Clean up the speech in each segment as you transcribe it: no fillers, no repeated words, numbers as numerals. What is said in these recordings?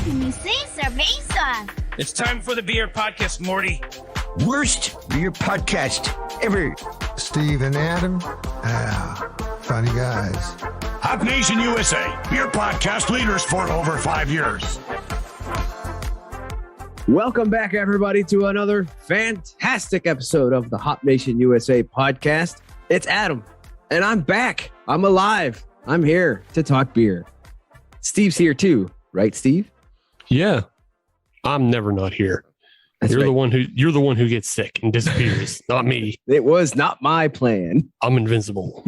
Mi cerveza. It's time for the beer podcast, Morty. Worst beer podcast ever. Steve and Adam, funny guys. Hop Nation USA, beer podcast leaders for over 5 years. Welcome back, everybody, to another fantastic episode of the Hop Nation USA podcast. It's Adam, and I'm back. I'm alive. I'm here to talk beer. Steve's here too, right, Steve? Yeah, I'm never not here. That's You're right. the one who gets sick and disappears, not me. It was not my plan. I'm invincible.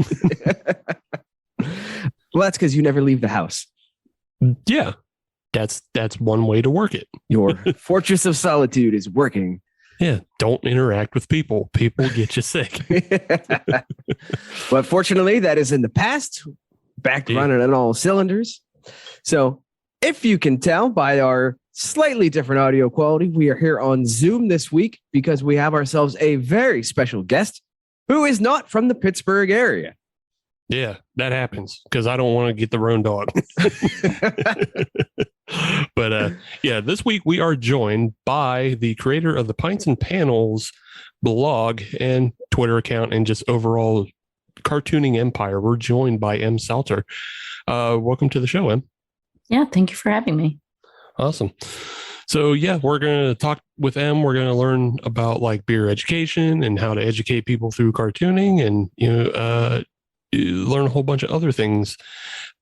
Well, that's because you never leave the house. Yeah, that's one way to work it. Your fortress of solitude is working. Yeah, don't interact with people. People get you sick. But fortunately, that is in the past. Back to running on all cylinders. So if you can tell by our slightly different audio quality, we are here on Zoom this week because we have ourselves a very special guest who is not from the Pittsburgh area. Yeah, that happens because I don't want to get the roan dog. But yeah, this week we are joined by the creator of the Pints and Panels blog and Twitter account and just overall cartooning empire. We're joined by Em Sauter. Welcome to the show, Em. Yeah, thank you for having me. Awesome. So yeah, we're going to talk with Em. We're going to learn about like beer education and how to educate people through cartooning and, you learn a whole bunch of other things.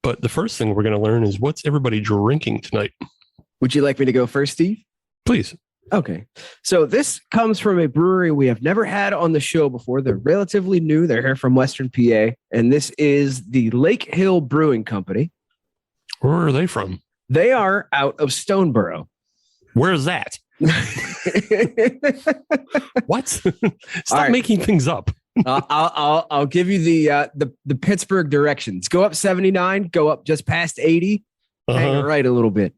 But the first thing we're going to learn is what's everybody drinking tonight? Would you like me to go first, Steve? Please. Okay. So this comes from a brewery we have never had on the show before. They're relatively new. They're here from Western PA. And this is the Lake Hill Brewing Company. Where are they from? They are out of Stoneboro. Where's that? What? Stop right. making things up. I'll give you the Pittsburgh directions. Go up 79, go up just past 80, hang right a little bit.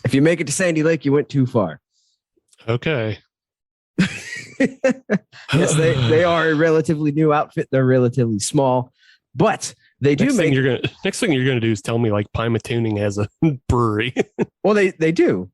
If you make it to Sandy Lake, you went too far. Okay. Yes, they are a relatively new outfit. They're relatively small, but they do next make. Thing you're gonna do is tell me like Piedmont has a brewery. Well, they do.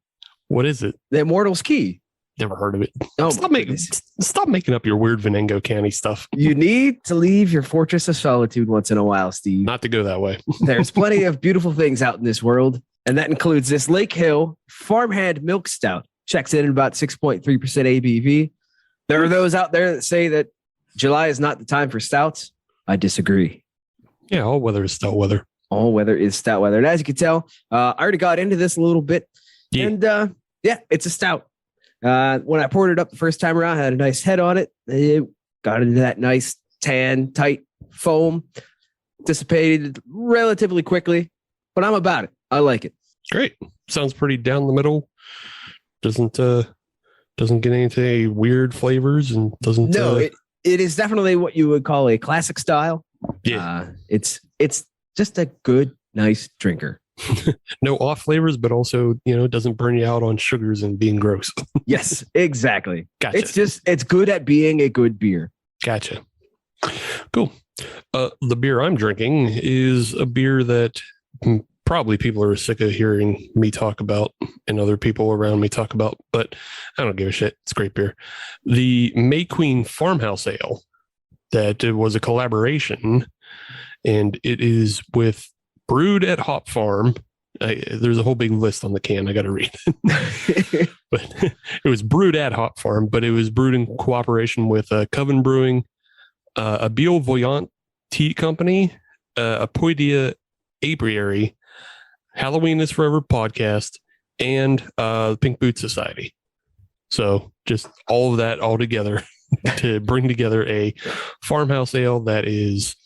What is it? The Immortals Key. Never heard of it. Oh, Stop making up your weird Venango County stuff. You need to leave your fortress of solitude once in a while, Steve. Not to go that way. There's plenty of beautiful things out in this world, and that includes this Lake Hill Farmhand Milk Stout. Checks in at about 6.3% ABV. There are those out there that say that July is not the time for stouts. I disagree. Yeah, all weather is stout weather. All weather is stout weather. And as you can tell, I already got into this a little bit. Yeah. And yeah, it's a stout. When I poured it up the first time around, I had a nice head on it. It got into that nice tan, tight foam. Dissipated relatively quickly, but I'm about it. I like it. Great. Sounds pretty down the middle. Doesn't get any weird flavors and doesn't. No, it is definitely what you would call a classic style. Yeah. It's just a good, nice drinker. No off flavors, but also, doesn't burn you out on sugars and being gross. Yes, exactly. Gotcha. It's good at being a good beer. Gotcha. Cool. The beer I'm drinking is a beer that probably people are sick of hearing me talk about and other people around me talk about, but I don't give a shit. It's great beer. The May Queen Farmhouse Ale that was a collaboration, and it is brewed at Hop Farm. There's a whole big list on the can. I got to read. But it was brewed at Hop Farm, but it was brewed in cooperation with Coven Brewing, a Biel Voyant Tea Company, a Poidia Apiary, Halloween is Forever podcast, and the Pink Boot Society. So just all of that all together to bring together a farmhouse ale that is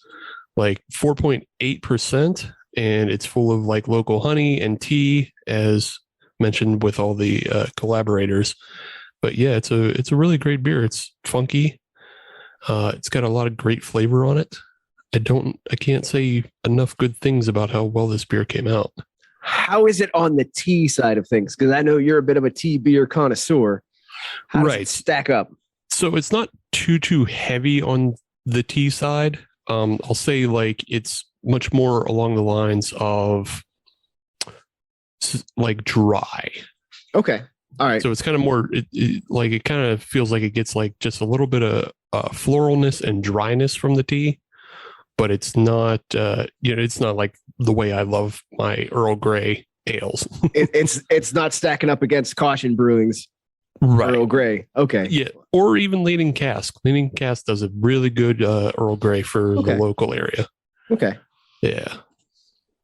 like 4.8%, and it's full of like local honey and tea, as mentioned with all the collaborators. But yeah, it's a really great beer. It's funky. It's got a lot of great flavor on it. I can't say enough good things about how well this beer came out. How is it on the tea side of things? Because I know you're a bit of a tea beer connoisseur. How does it stack up? So it's not too heavy on the tea side. I'll say like it's much more along the lines of like dry. Okay. All right. So it's kind of more it kind of feels like it gets like just a little bit of floralness and dryness from the tea, but it's not it's not like the way I love my Earl Grey ales. it's not stacking up against Caution Brewing's Earl Grey. Okay. Yeah, or even Leaning Cask. Leaning Cask does a really good Earl Grey for the local area. Okay. Yeah.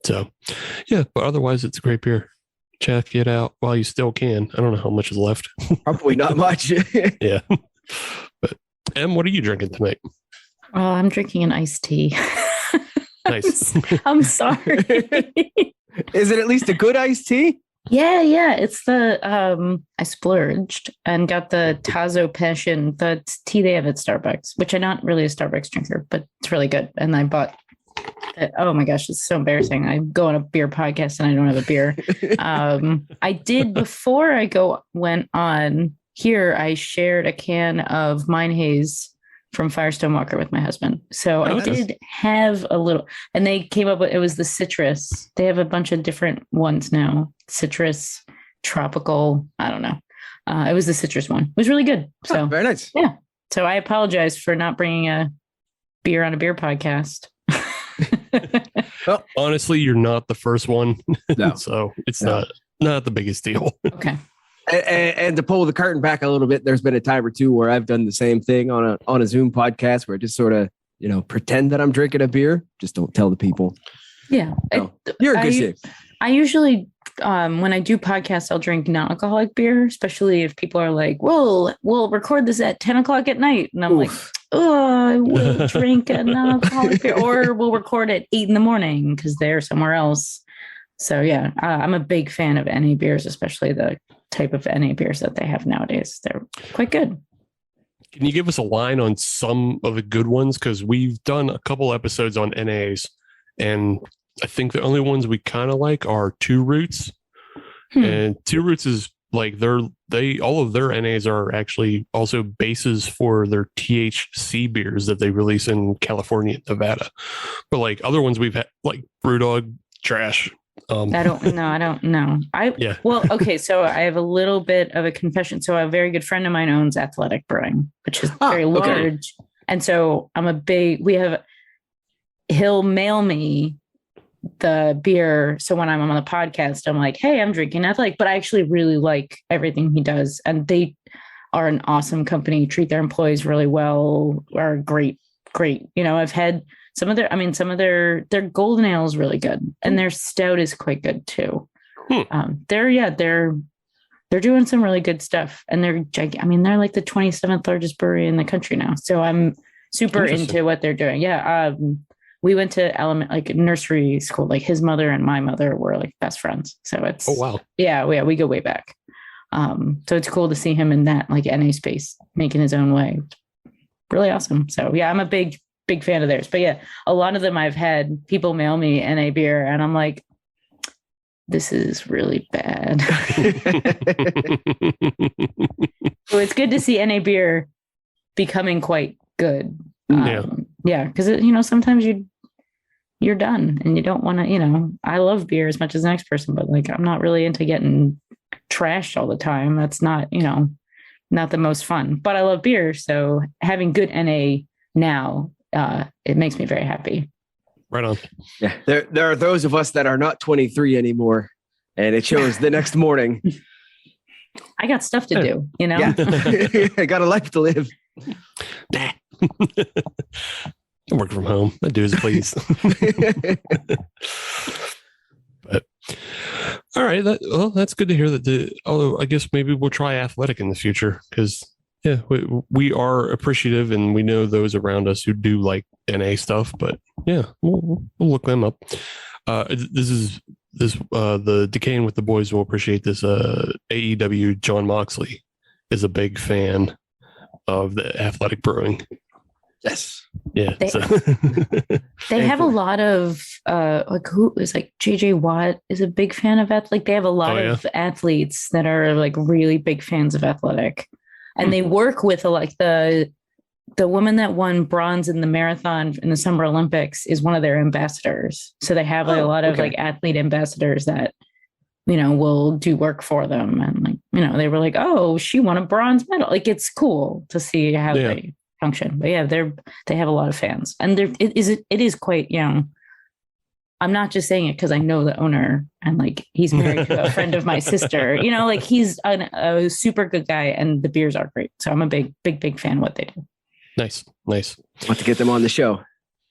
So, yeah, but otherwise it's a great beer. Check it out while you still can. I don't know how much is left. Probably not much. Yeah. But Em, what are you drinking tonight? I'm drinking an iced tea. Nice. I'm sorry. Is it at least a good iced tea? Yeah. It's the I splurged and got the Tazo Passion, the tea they have at Starbucks, which I'm not really a Starbucks drinker, but it's really good. And I bought it. Oh my gosh, it's so embarrassing. I go on a beer podcast and I don't have a beer. I did before I went on here, I shared a can of Mine Haze from Firestone Walker with my husband. So I did have a little, and they came up with, it was the citrus. They have a bunch of different ones now. Citrus, tropical, I don't know. It was the citrus one. It was really good. So very nice. Yeah. So I apologize for not bringing a beer on a beer podcast. Well, honestly, you're not the first one. No. So it's not the biggest deal. Okay. And to pull the curtain back a little bit, there's been a time or two where I've done the same thing on a Zoom podcast where I just sort of, pretend that I'm drinking a beer. Just don't tell the people. Yeah. So, you're in good shape. I usually, when I do podcasts, I'll drink non-alcoholic beer, especially if people are like, well, we'll record this at 10 o'clock at night. And I'm like, oh, I will drink a non-alcoholic beer, or we'll record at 8 a.m. because they're somewhere else. So yeah, I'm a big fan of NA beers, especially the type of NA beers that they have nowadays. They're quite good. Can you give us a line on some of the good ones? Because we've done a couple episodes on NAs, and I think the only ones we kind of like are Two Roots. And Two Roots is like all of their NAs are actually also bases for their THC beers that they release in California and Nevada. But like other ones we've had, like Brewdog, trash. I don't know. Well, okay. So I have a little bit of a confession. So a very good friend of mine owns Athletic Brewing, which is very large. And so he'll mail me the beer. So when I'm on the podcast, I'm like, hey, I'm drinking Athletic, but I actually really like everything he does. And they are an awesome company, treat their employees really well, are great. I've had some of their golden ale is really good, and their stout is quite good too. They're doing some really good stuff, and they're like the 27th largest brewery in the country now. So I'm super into what they're doing. Yeah. We went to nursery school, like his mother and my mother were like best friends. So it's, oh, wow. Yeah, we go way back. So it's cool to see him in that like NA space, making his own way. Really awesome. So yeah, I'm a big fan of theirs. But yeah, a lot of them I've had people mail me NA beer, and I'm like, this is really bad. So it's good to see NA beer becoming quite good. Yeah, because sometimes you're done and you don't want to. I love beer as much as the next person, but like I'm not really into getting trashed all the time. That's not not the most fun. But I love beer, so having good NA now, it makes me very happy. Right on. Yeah, there are those of us that are not 23 anymore, and it shows the next morning. I got stuff to do, Yeah, I got a life to live. Nah. I work from home. I do as I please. But all right, that's good to hear that. Although I guess maybe we'll try Athletic in the future, because yeah, we are appreciative, and we know those around us who do like NA stuff. But yeah, we'll look them up. The Decaying with the Boys will appreciate this. AEW John Moxley is a big fan of the Athletic Brewing. Yes. Yeah. They have a lot of who is like JJ Watt is a big fan of Athletic. They have a lot of athletes that are like really big fans of Athletic, and they work with like the woman that won bronze in the marathon in the Summer Olympics is one of their ambassadors. So they have like, a lot of like athlete ambassadors that will do work for them. And like, they were like, oh, she won a bronze medal. Like, it's cool to see how they function. But yeah, they have a lot of fans, and it is quite, I'm not just saying it because I know the owner and like he's married to a friend of my sister, like he's a super good guy and the beers are great. So I'm a big fan of what they do. Nice. Want to get them on the show.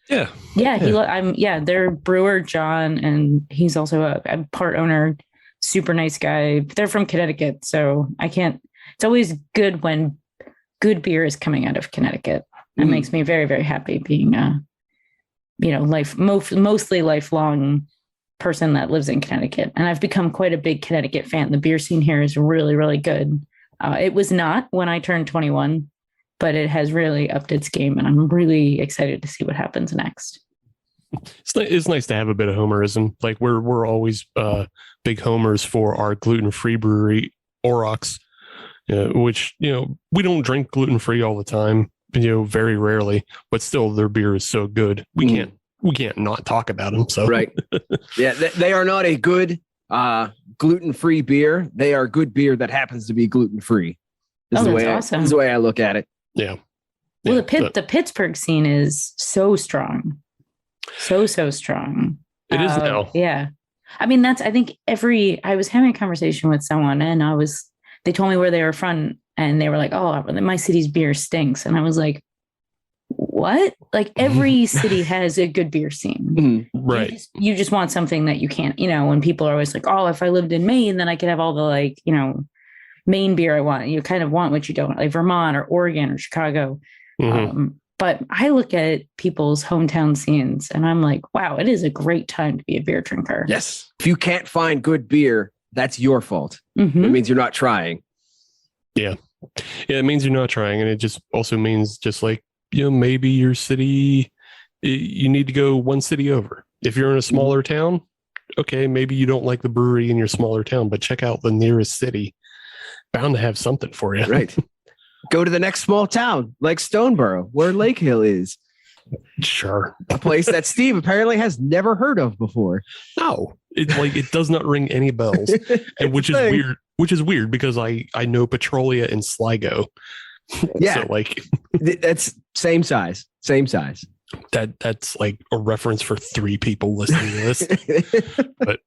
Yeah. Their brewer, John, and he's also a part owner, super nice guy. They're from Connecticut. So it's always good when good beer is coming out of Connecticut. It makes me very, very happy being mostly lifelong person that lives in Connecticut. And I've become quite a big Connecticut fan. The beer scene here is really, really good. It was not when I turned 21, but it has really upped its game. And I'm really excited to see what happens next. It's nice to have a bit of homerism. Like we're always big homers for our gluten-free brewery, Aurochs, which, we don't drink gluten-free all the time. Very rarely, but still their beer is so good. We can't not talk about them. So right. Yeah. They are not a good gluten-free beer. They are good beer that happens to be gluten-free. That's awesome. This is the way I look at it. Yeah. Well, the Pittsburgh scene is so strong. So strong. It is now. Yeah. I mean, I was having a conversation with someone and they told me where they were from. And they were like, oh, my city's beer stinks. And I was like, what? Like every city has a good beer scene. Right. You just want something that you can't, when people are always like, oh, if I lived in Maine, then I could have all the Maine beer I want. You kind of want what you don't, like Vermont or Oregon or Chicago. But I look at people's hometown scenes and I'm like, wow, it is a great time to be a beer drinker. Yes. If you can't find good beer, that's your fault. It means you're not trying. Yeah, it means you're not trying. And it just also means just like, maybe your city, you need to go one city over. If you're in a smaller town, okay, maybe you don't like the brewery in your smaller town, but check out the nearest city. Bound to have something for you. Right. Go to the next small town like Stoneborough, where Lake Hill is. Sure. A place that Steve apparently has never heard of before. No, it does not ring any bells, and which is weird. Which is weird because I know Petrolia and Sligo. Yeah, so that's same size. That's like a reference for 3 people listening to this. But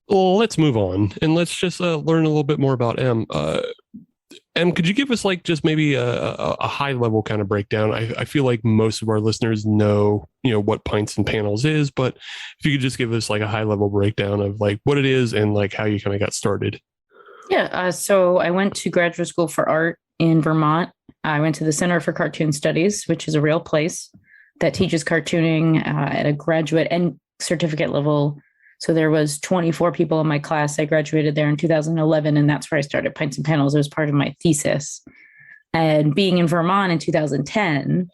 let's move on and let's just learn a little bit more about Em. Em, could you give us just maybe a high level kind of breakdown? I feel like most of our listeners know, what Pints and Panels is, but if you could just give us a high level breakdown of what it is and how you kind of got started. Yeah. So I went to graduate school for art in Vermont. I went to the Center for Cartoon Studies, which is a real place that teaches cartooning at a graduate and certificate level. So there was 24 people in my class. I graduated there in 2011, and that's where I started Pints and Panels. It was part of my thesis. And being in Vermont in 2010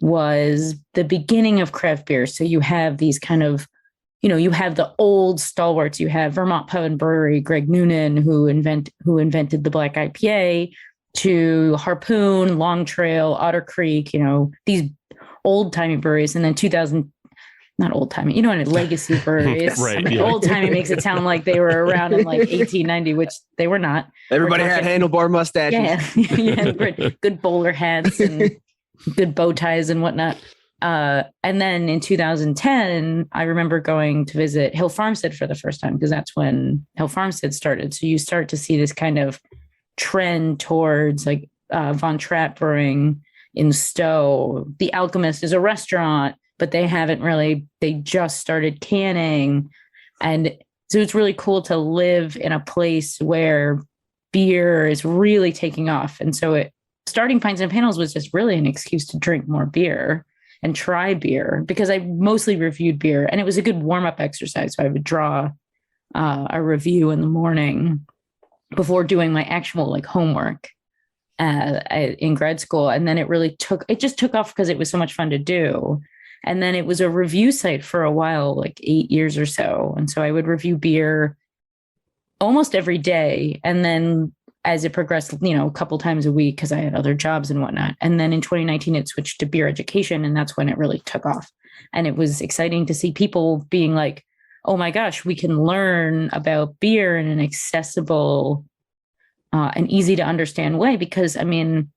was the beginning of craft beer. So you have these kind of, you have the old stalwarts. You have Vermont Pub and Brewery, Greg Noonan, who invented the Black IPA, to Harpoon, Long Trail, Otter Creek, these old timey breweries. And then 2000, not old timey, legacy breweries. Right. Old timey makes it sound like they were around in 1890, which they were not. Everybody had handlebar mustaches. Yeah, good bowler hats and good bow ties and whatnot. And then in 2010, I remember going to visit Hill Farmstead for the first time because that's when Hill Farmstead started. So you start to see this kind of trend towards Von Trapp Brewing in Stowe. The Alchemist is a restaurant, but they just started canning. And so it's really cool to live in a place where beer is really taking off. And so starting Pints and Panels was just really an excuse to drink more beer and try beer because I mostly reviewed beer and it was a good warm-up exercise. So I would draw a review in the morning before doing my actual homework in grad school. And then it just took off because it was so much fun to do. And then it was a review site for a while, 8 years or so. And so I would review beer almost every day. And then as it progressed, a couple times a week because I had other jobs and whatnot. And then in 2019, it switched to beer education. And that's when it really took off. And it was exciting to see people being like, oh my gosh, we can learn about beer in an accessible and easy to understand way. Because I mean,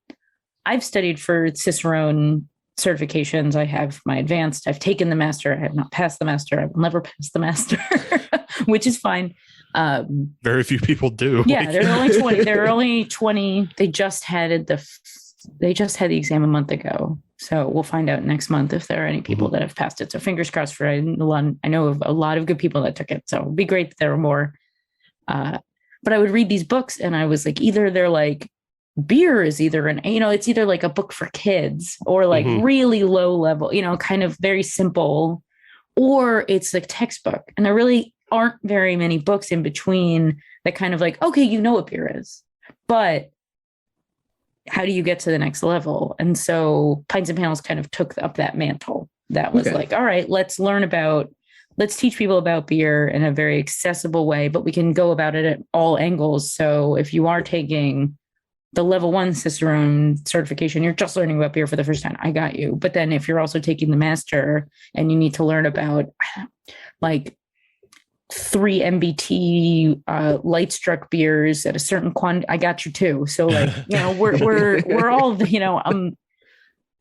I've studied for Cicerone certifications. I have my advanced, I've taken the master. I have not passed the master. I will never pass the master, which is fine. Very few people do. Yeah, there are only 20. There are only 20. They just had the exam a month ago. So we'll find out next month if there are any people that have passed it. So fingers crossed for it. I know of a lot of good people that took it. So it'd be great if there were more. But I would read these books and I was like, either they're like, beer is either it's either like a book for kids or like really low level, kind of very simple, or it's a textbook. And there really aren't very many books in between that kind of like, okay, you know what beer is, but how do you get to the next level? And so Pints and Panels kind of took up that mantle. That was like, all right, let's teach people about beer in a very accessible way, but we can go about it at all angles. So if you are taking the level 1 Cicerone certification, you're just learning about beer for the first time, I got you. But then if you're also taking the master and you need to learn about like 3 MBT light struck beers at a certain quantity, I got you too. So like, we're all,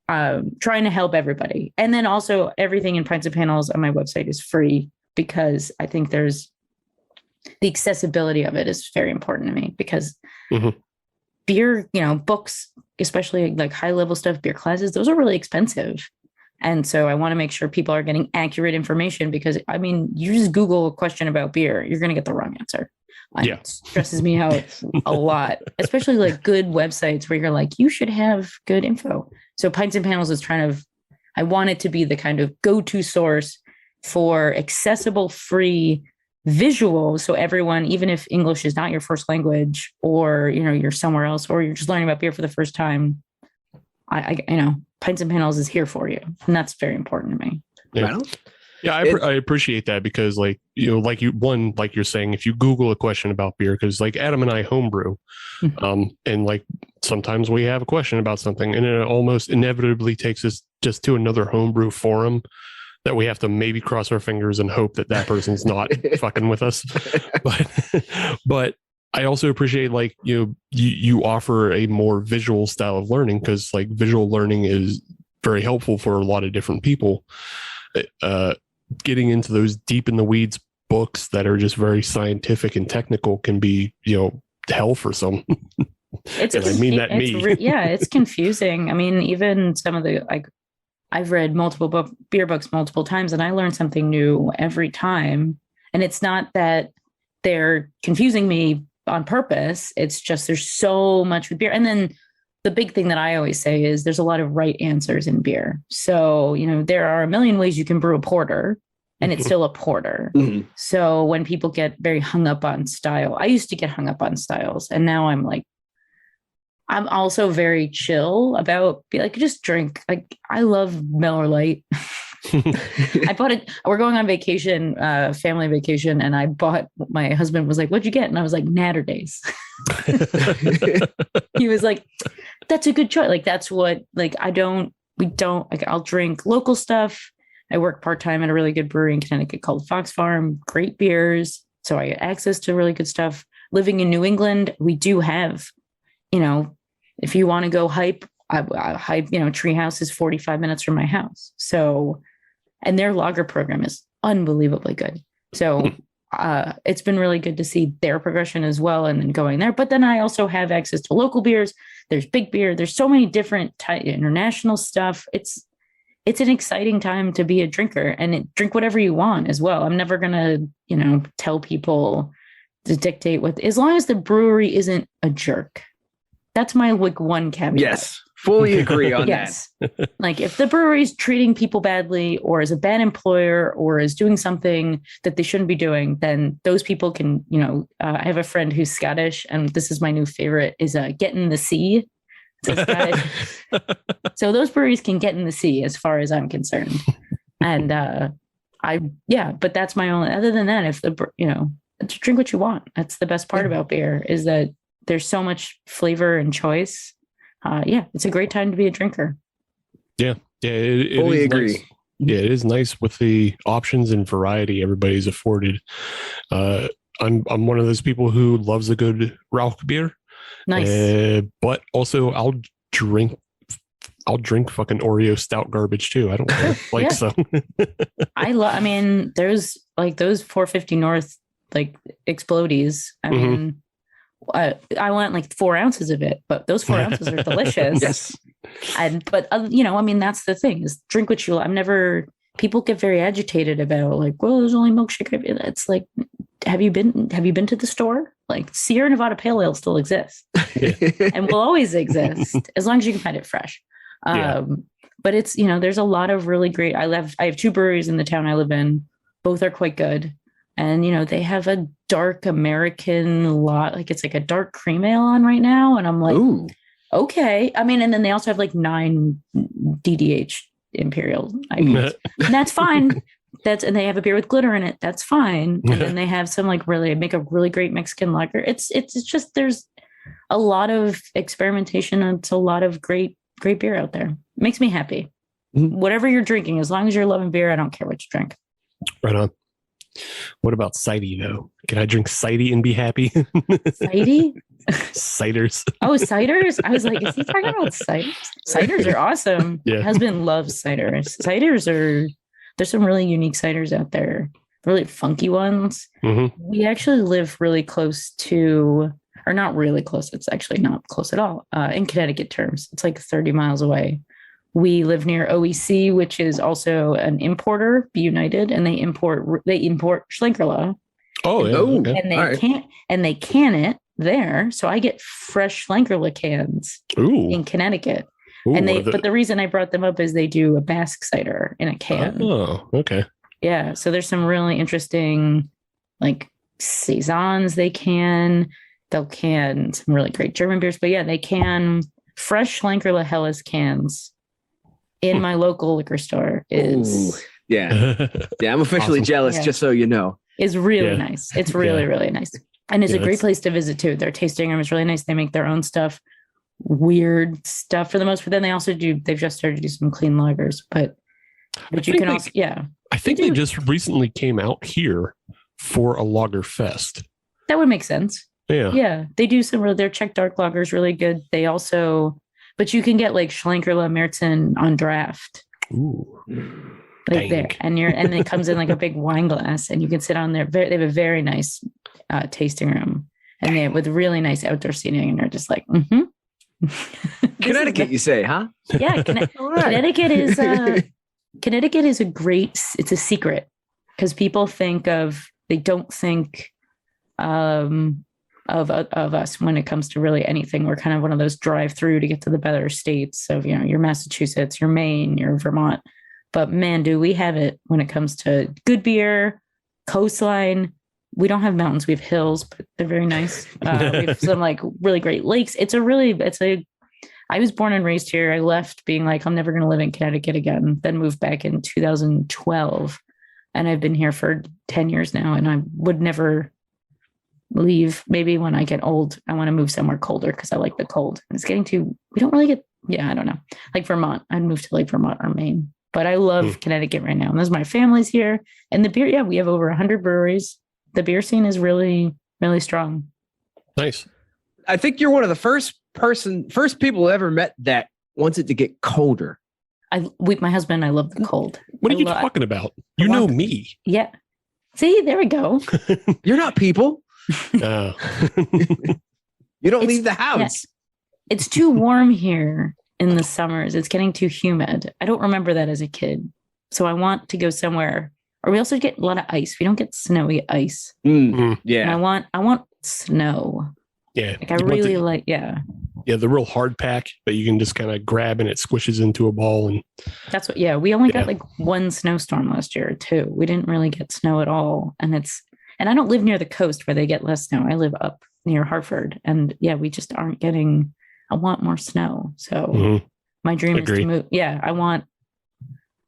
I'm trying to help everybody. And then also everything in Pints and Panels on my website is free, because I think the accessibility of it is very important to me, because beer, books, especially like high level stuff, beer classes, those are really expensive. And so I want to make sure people are getting accurate information, because I mean, you just Google a question about beer, you're going to get the wrong answer. It stresses me out a lot, especially like good websites where you're like, you should have good info. So Pints and Panels is I want it to be the kind of go-to source for accessible, free visual. So everyone, even if English is not your first language, or, you're somewhere else, or you're just learning about beer for the first time, I Pints and Panels is here for you. And that's very important to me. Yeah. Yeah, I appreciate that, because like you're saying, if you Google a question about beer, because like Adam and I homebrew, and like sometimes we have a question about something, and it almost inevitably takes us just to another homebrew forum that we have to maybe cross our fingers and hope that person's not fucking with us. But I also appreciate like you offer a more visual style of learning, because like visual learning is very helpful for a lot of different people. Getting into those deep in the weeds books that are just very scientific and technical can be, hell for some. And I mean that it's confusing. I mean, even some of the, like, I've read multiple beer books multiple times, and I learn something new every time. And it's not that they're confusing me on purpose. It's just, there's so much with beer. And then the big thing that I always say is there's a lot of right answers in beer. So, there are a million ways you can brew a porter, and it's still a porter. So when people get very hung up on style, I used to get hung up on styles, and now I'm I'm also very chill about, be like, just drink. Like, I love Miller Lite. I bought it. We're going on vacation, family vacation. And my husband was like, what'd you get? And I was like, Natter Days. He was like, that's a good choice. Like, that's what, like, I'll drink local stuff. I work part-time at a really good brewery in Connecticut called Fox Farm, great beers. So I get access to really good stuff. Living in New England, we do have, if you want to go hype, Treehouse is 45 minutes from my house. So, and their lager program is unbelievably good. So it's been really good to see their progression as well, and then going there. But then I also have access to local beers. There's big beer. There's so many different international stuff. It's an exciting time to be a drinker, and drink whatever you want as well. I'm never going to, tell people to dictate as long as the brewery isn't a jerk. That's my one caveat. Yes, fully agree on that. Like, if the brewery is treating people badly, or is a bad employer, or is doing something that they shouldn't be doing, then those people can, I have a friend who's Scottish, and this is my new favorite, is get in the sea. So those breweries can get in the sea, as far as I'm concerned. And but that's my only, other than that, if drink what you want. That's the best part about beer, is that there's so much flavor and choice. It's a great time to be a drinker. Yeah. It fully is agree. Nice. Yeah, it is nice with the options and variety everybody's afforded. I'm one of those people who loves a good Rauch beer. Nice. But also I'll drink fucking Oreo stout garbage too. I don't care. Yeah. So I mean, there's like those 450 North like explodies. I mean, I want like 4 ounces of it, but those 4 ounces are delicious. Yes. But you know, I mean, that's the thing is drink what you. People get very agitated about like, well, there's only milkshake. It's like, have you been to the store? Like Sierra Nevada Pale Ale still exists and will always exist as long as you can find it fresh. But it's, you know, there's a lot of really great. I have 2 breweries in the town I live in. Both are quite good. And, you know, they have a dark American lot, like it's like a dark cream ale on right now. And I'm like, Ooh. Okay. I mean, and then they also have like 9 DDH Imperial IPAs. And that's fine. And they have a beer with glitter in it. That's fine. And then they have some like make a really great Mexican lager. It's just, there's a lot of experimentation. And it's a lot of great beer out there. Makes me happy. Whatever you're drinking, as long as you're loving beer, I don't care what you drink. right on. What about cider though? Can I drink cider and be happy? Cider? Ciders. Oh, ciders. I was like, is he talking about ciders? Ciders are awesome. Yeah. Husband loves ciders. There's some really unique ciders out there, really funky ones. We actually live really close to, or not really close. It's actually not close at all. In Connecticut terms, it's like 30 miles away. We live near OEC, which is also an importer, Be United, and they import Schlenkerla. Oh, yeah. Okay. And they can it there. So I get fresh Schlenkerla cans in Connecticut. Ooh, But the reason I brought them up is they do a Basque cider in a can. Oh, okay. Yeah. So there's some really interesting like saisons they'll can some really great German beers, but yeah, they can fresh Schlenkerla Helles cans in my local liquor store Ooh, yeah. I'm officially Awesome. jealous, just so you know. is really nice. It's really, really nice. And it's a great place to visit too. Their tasting room is really nice. They make their own stuff, weird stuff for the most, but then they've just started to do some clean lagers, but you can also, I think they just recently came out here for a lager fest. That would make sense. Yeah. Yeah. They do their Czech dark lagers really good. They also, but you can get like Schlenkerla Märzen on draft. Ooh. Like there. And it comes in like a big wine glass and you can sit on there. They have a very nice tasting room and they have with really nice outdoor seating and they're just like, Connecticut, you say, huh? Yeah. Connecticut is it's a secret because people they don't think of us when it comes to really anything. We're kind of one of those drive through to get to the better states of, you know, your Massachusetts, your Maine, your Vermont. But man, do we have it when it comes to good beer, coastline. We don't have mountains. We have hills, but they're very nice. We have some like really great lakes. I was born and raised here. I left being like, I'm never going to live in Connecticut again. Then moved back in 2012. And I've been here for 10 years now. And I would never leave. Maybe when I get old, I want to move somewhere colder because I like the cold. And it's getting we don't really get, I don't know. Like Vermont. I'd move to like Vermont or Maine. But I love Connecticut right now. And my family's here. And the beer, we have over 100 breweries. The beer scene is really, really strong. Nice. I think you're one of the first people I ever met that wants it to get colder. My husband and I love the cold. What are you talking about? You know me. Yeah. See, there we go. You're not people. Oh. You don't leave the house. Yeah. It's too warm here in the summers. It's getting too humid. I don't remember that as a kid. So I want to go somewhere. Or we also get a lot of ice. We don't get snowy ice. Yeah. And I want snow. Yeah. Like I really like, Yeah, the real hard pack that you can just kind of grab and it squishes into a ball. And that's what, we only got like one snowstorm last year or two. We didn't really get snow at all. And I don't live near the coast where they get less snow. I live up near Hartford. And we just aren't getting, I want more snow. So my dream is to move. Yeah. I want,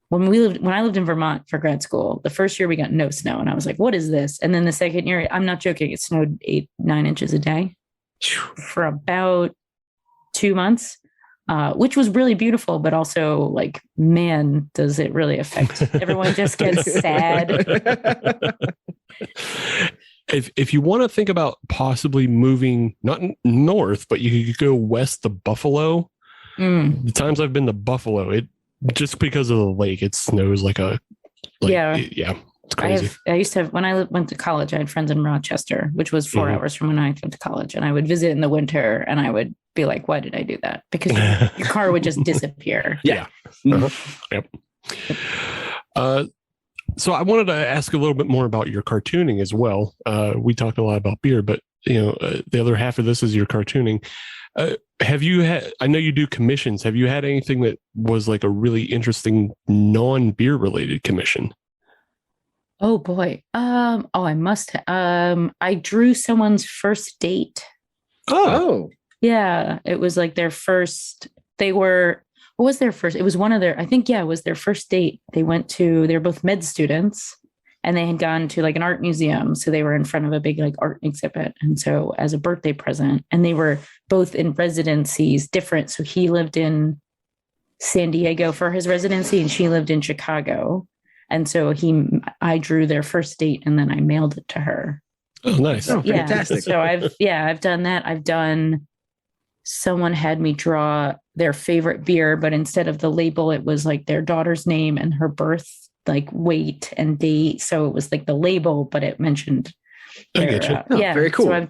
when I lived in Vermont for grad school, the first year we got no snow. And I was like, what is this? And then the second year, I'm not joking, it snowed 8-9 inches a day for about 2 months. which was really beautiful, but also like, man, does it really affect everyone? Just gets sad. If you want to think about possibly moving not north, but you could go west to Buffalo. The times I've been to Buffalo, it just because of the lake, it snows like yeah, it's crazy. I used to have, when I went to college, I had friends in Rochester, which was 4 hours from when I went to college, and I would visit in the winter, and I would be like, why did I do that? Because your car would just disappear. Yeah. Yep. So I wanted to ask a little bit more about your cartooning as well. We talked a lot about beer, but the other half of this is your cartooning. Have you had, I know you do commissions. Have you had anything that was like a really interesting non-beer related commission? Oh boy. I must. I drew someone's first date. Oh. Yeah. It was like their first, what was their first? It was one of their, I think, it was their first date. They were both med students, and they had gone to like an art museum. So they were in front of a big like art exhibit. And so as a birthday present, and they were both in residencies different. So he lived in San Diego for his residency, and she lived in Chicago. And so I drew their first date, and then I mailed it to her. Oh, nice. Oh, fantastic. So I've done that. Someone had me draw their favorite beer, but instead of the label, it was like their daughter's name and her birth, like weight and date. So it was like the label, but it mentioned their, very cool. So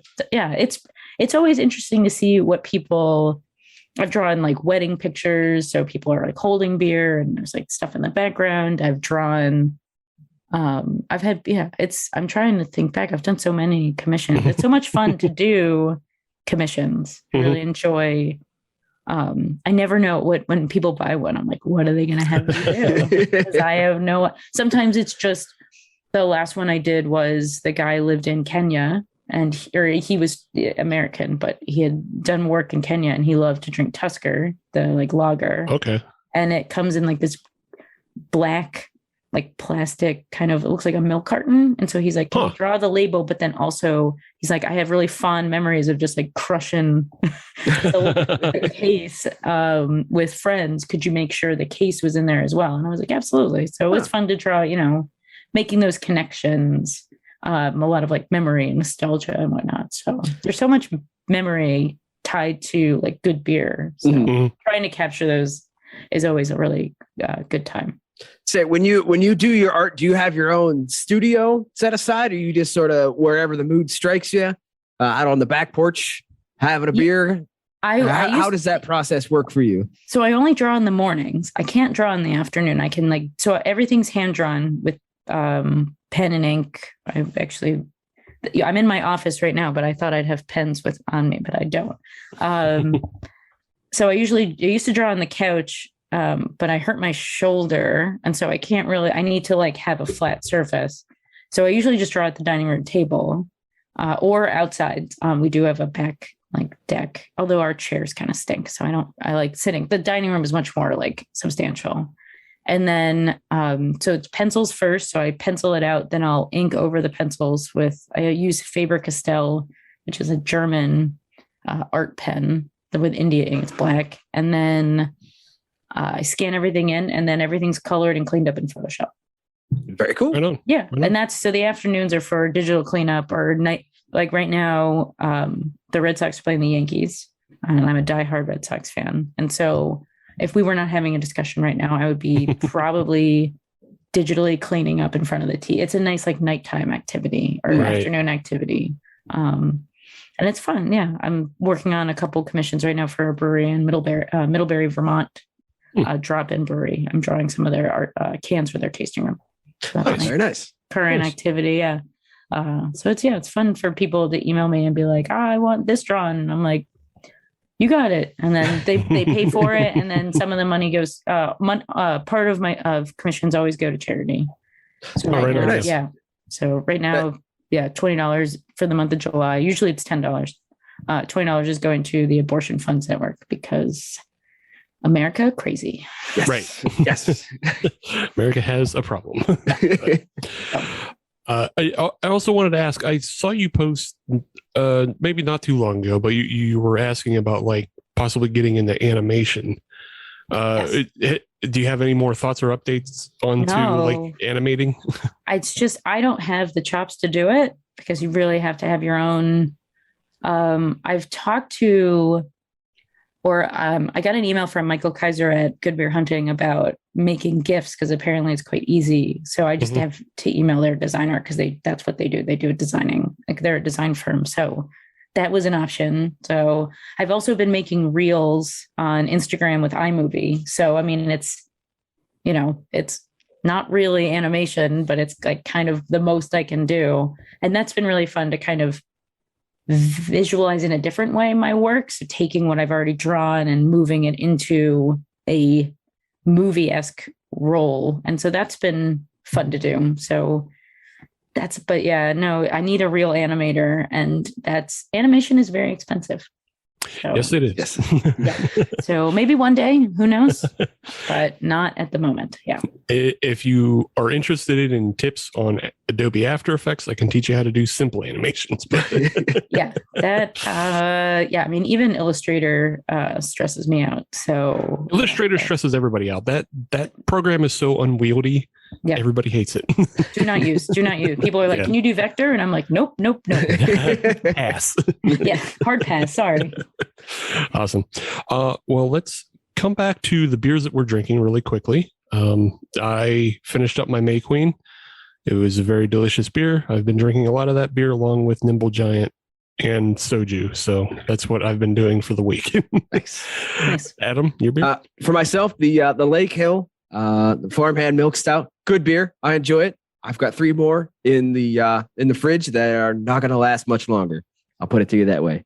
it's always interesting to see what people. I've drawn like wedding pictures, so people are like holding beer, and there's like stuff in the background. I've drawn. I'm trying to think back. I've done so many commissions. It's so much fun to do commissions. I really enjoy. I never know when people buy one, I'm like, what are they going to have me do? Because I have sometimes it's just, the last one I did was the guy lived in Kenya, and he was American, but he had done work in Kenya, and he loved to drink Tusker, the like lager. Okay. And it comes in like this black, like plastic kind of, it looks like a milk carton. And so he's like, can you draw the label? But then also he's like, I have really fond memories of just like crushing the case with friends. Could you make sure the case was in there as well? And I was like, absolutely. So it was fun to draw, making those connections, a lot of like memory and nostalgia and whatnot. So there's so much memory tied to like good beer. So trying to capture those is always a really good time. Say, when you do your art, do you have your own studio set aside, or you just sort of wherever the mood strikes you, out on the back porch having a beer? How does that process work for you? So I only draw in the mornings. I can't draw in the afternoon. I can so everything's hand drawn with pen and ink. I'm in my office right now, but I thought I'd have pens on me, but I don't. So I used to draw on the couch. But I hurt my shoulder, and so I can't really, I need to like have a flat surface. So I usually just draw at the dining room table or outside. We do have a back like deck, although our chairs kind of stink. So I like sitting. The dining room is much more like substantial. And then, so it's pencils first. So I pencil it out, then I'll ink over the pencils I use Faber-Castell, which is a German art pen with India ink. It's black. And then I scan everything in, and then everything's colored and cleaned up in Photoshop. Very cool. Yeah. And so the afternoons are for digital cleanup or night. Like right now, the Red Sox are playing the Yankees, and I'm a diehard Red Sox fan. And so if we were not having a discussion right now, I would be probably digitally cleaning up in front of the TV. It's a nice like nighttime activity or afternoon activity. And it's fun. Yeah. I'm working on a couple commissions right now for a brewery in Middlebury, Vermont. Drop-in brewery. I'm drawing some of their art cans for their tasting room. So very nice. Current activity, yeah. So it's fun for people to email me and be like, I want this drawn. And I'm like, you got it. And then they pay for it, and then some of the money goes. Part of commissions always go to charity. So right now, nice. Yeah. So right now, $20 for the month of July. Usually it's $10. $20 is going to the Abortion Funds Network because America crazy. Yes. Right. Yes. America has a problem. I also wanted to ask, I saw you post maybe not too long ago, but you were asking about like possibly getting into animation. Yes. Do you have any more thoughts or updates onto like animating? It's just I don't have the chops to do it because you really have to have your own. I've talked to, I got an email from Michael Kaiser at Good Beer Hunting about making GIFs because apparently it's quite easy. So I just have to email their designer because that's what they do. They do designing, like they're a design firm. So that was an option. So I've also been making reels on Instagram with iMovie. So, I mean, it's not really animation, but it's like kind of the most I can do. And that's been really fun to kind of visualize in a different way my work. So taking what I've already drawn and moving it into a movie-esque role. And so that's been fun to do. So I need a real animator, and animation is very expensive. So, yes, it is. Yes. Yeah. So maybe one day, who knows, but not at the moment. Yeah. If you are interested in tips on Adobe After Effects, I can teach you how to do simple animations. I mean, even Illustrator stresses me out. So Illustrator stresses everybody out. That program is so unwieldy. Yeah. Everybody hates it. Do not use. People are like, can you do vector? And I'm like, nope. Pass. Yeah. Hard pass. Sorry. Awesome. Well, let's come back to the beers that we're drinking really quickly. I finished up my May Queen. It was a very delicious beer. I've been drinking a lot of that beer along with Nimble Giant and soju. So that's what I've been doing for the week. Nice. Adam, your beer? For myself, the Lake Hill, the Farmhand Milk Stout, good beer. I enjoy it. I've got 3 more in the fridge that are not going to last much longer. I'll put it to you that way.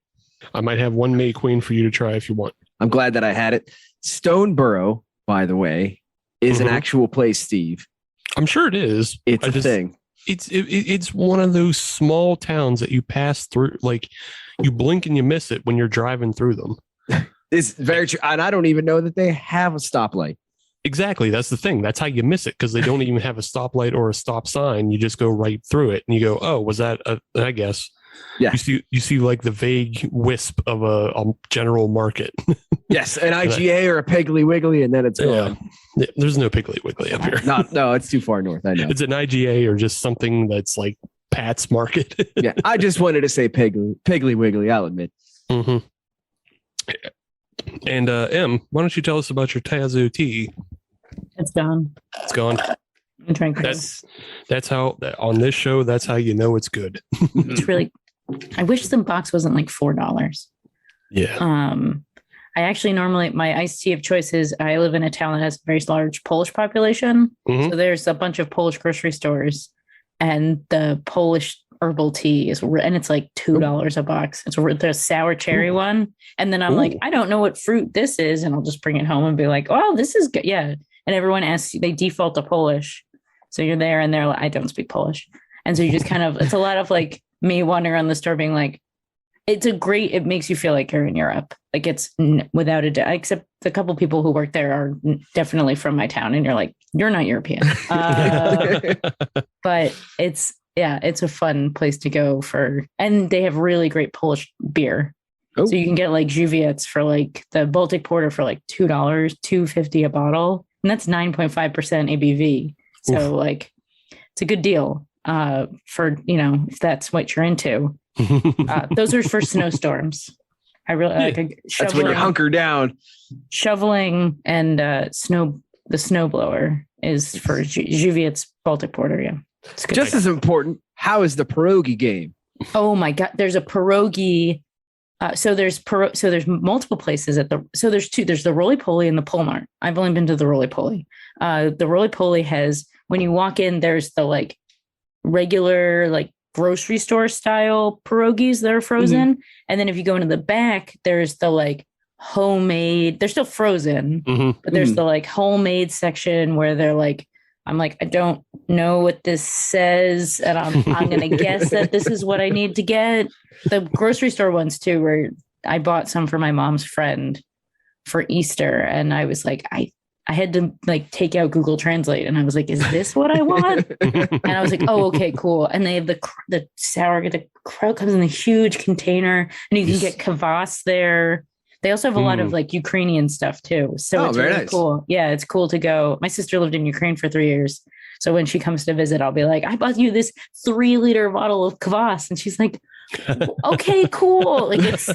I might have one May Queen for you to try if you want. I'm glad that I had it. Stoneborough, by the way, is an actual place, Steve. I'm sure it is. It's a thing. It's one of those small towns that you pass through, like you blink and you miss it when you're driving through them. It's very true. And I don't even know that they have a stoplight. Exactly. That's the thing. That's how you miss it, because they don't even have a stoplight or a stop sign. You just go right through it and you go, oh, was that I guess. Yeah. You see like the vague wisp of a general market. Yes, an IGA or a Piggly Wiggly, and then it's gone. Yeah, there's no Piggly Wiggly up here. No, it's too far north. I know. It's an IGA or just something that's like Pat's Market. Yeah, I just wanted to say Piggly Wiggly, I'll admit. Mm-hmm. And Em, why don't you tell us about your Tazo tea? It's gone. It's gone. I'm trying to. That's how on this show. That's how you know it's good. It's really. I wish the box wasn't like $4. Yeah. I actually normally my iced tea of choice is I live in a town that has a very large Polish population. So there's a bunch of Polish grocery stores, and the Polish herbal tea and it's like $2 a box. It's the sour cherry one. And then I'm like, I don't know what fruit this is. And I'll just bring it home and be like, oh, this is good. Yeah. And everyone asks, they default to Polish. So you're there and they're like, I don't speak Polish. And so you just kind of, it's a lot of like me wandering around the store being like, it makes you feel like you're in Europe. Like it's without a doubt, except the couple people who work there are definitely from my town. And you're like, you're not European. But it's a fun place to go and they have really great Polish beer. Oh. So you can get like Żywiec for like the Baltic Porter for like $2, $2.50 a bottle. And that's 9.5% ABV. So like, it's a good deal for, if that's what you're into. Those are for snowstorms. I really like. That's when you hunker down. Shoveling and the snowblower is for Żywiec Baltic Porter. Yeah. Just as important, how is the pierogi game? Oh my God. There's a pierogi. So there's multiple places there's two. There's the Roly Poly and the Polmart. I've only been to the Roly Poly. The Roly Poly has, when you walk in, there's the like regular like grocery store style pierogies that are frozen. Mm-hmm. And then if you go into the back, there's the like homemade, they're still frozen, but there's the like homemade section where they're like, I'm like, I don't know what this says. And I'm going to guess that this is what I need to get. The grocery store ones too, where I bought some for my mom's friend for Easter. And I was like, I had to like take out Google Translate. And I was like, is this what I want? And I was like, oh, okay, cool. And they have the kraut comes in a huge container, and you can get kvass there. They also have a lot of like Ukrainian stuff too. So it's very really nice. cool. Yeah, it's cool to go. My sister lived in Ukraine for 3 years. So when she comes to visit, I'll be like, I bought you this 3-liter bottle of kvass. And she's like, okay, cool. Like it's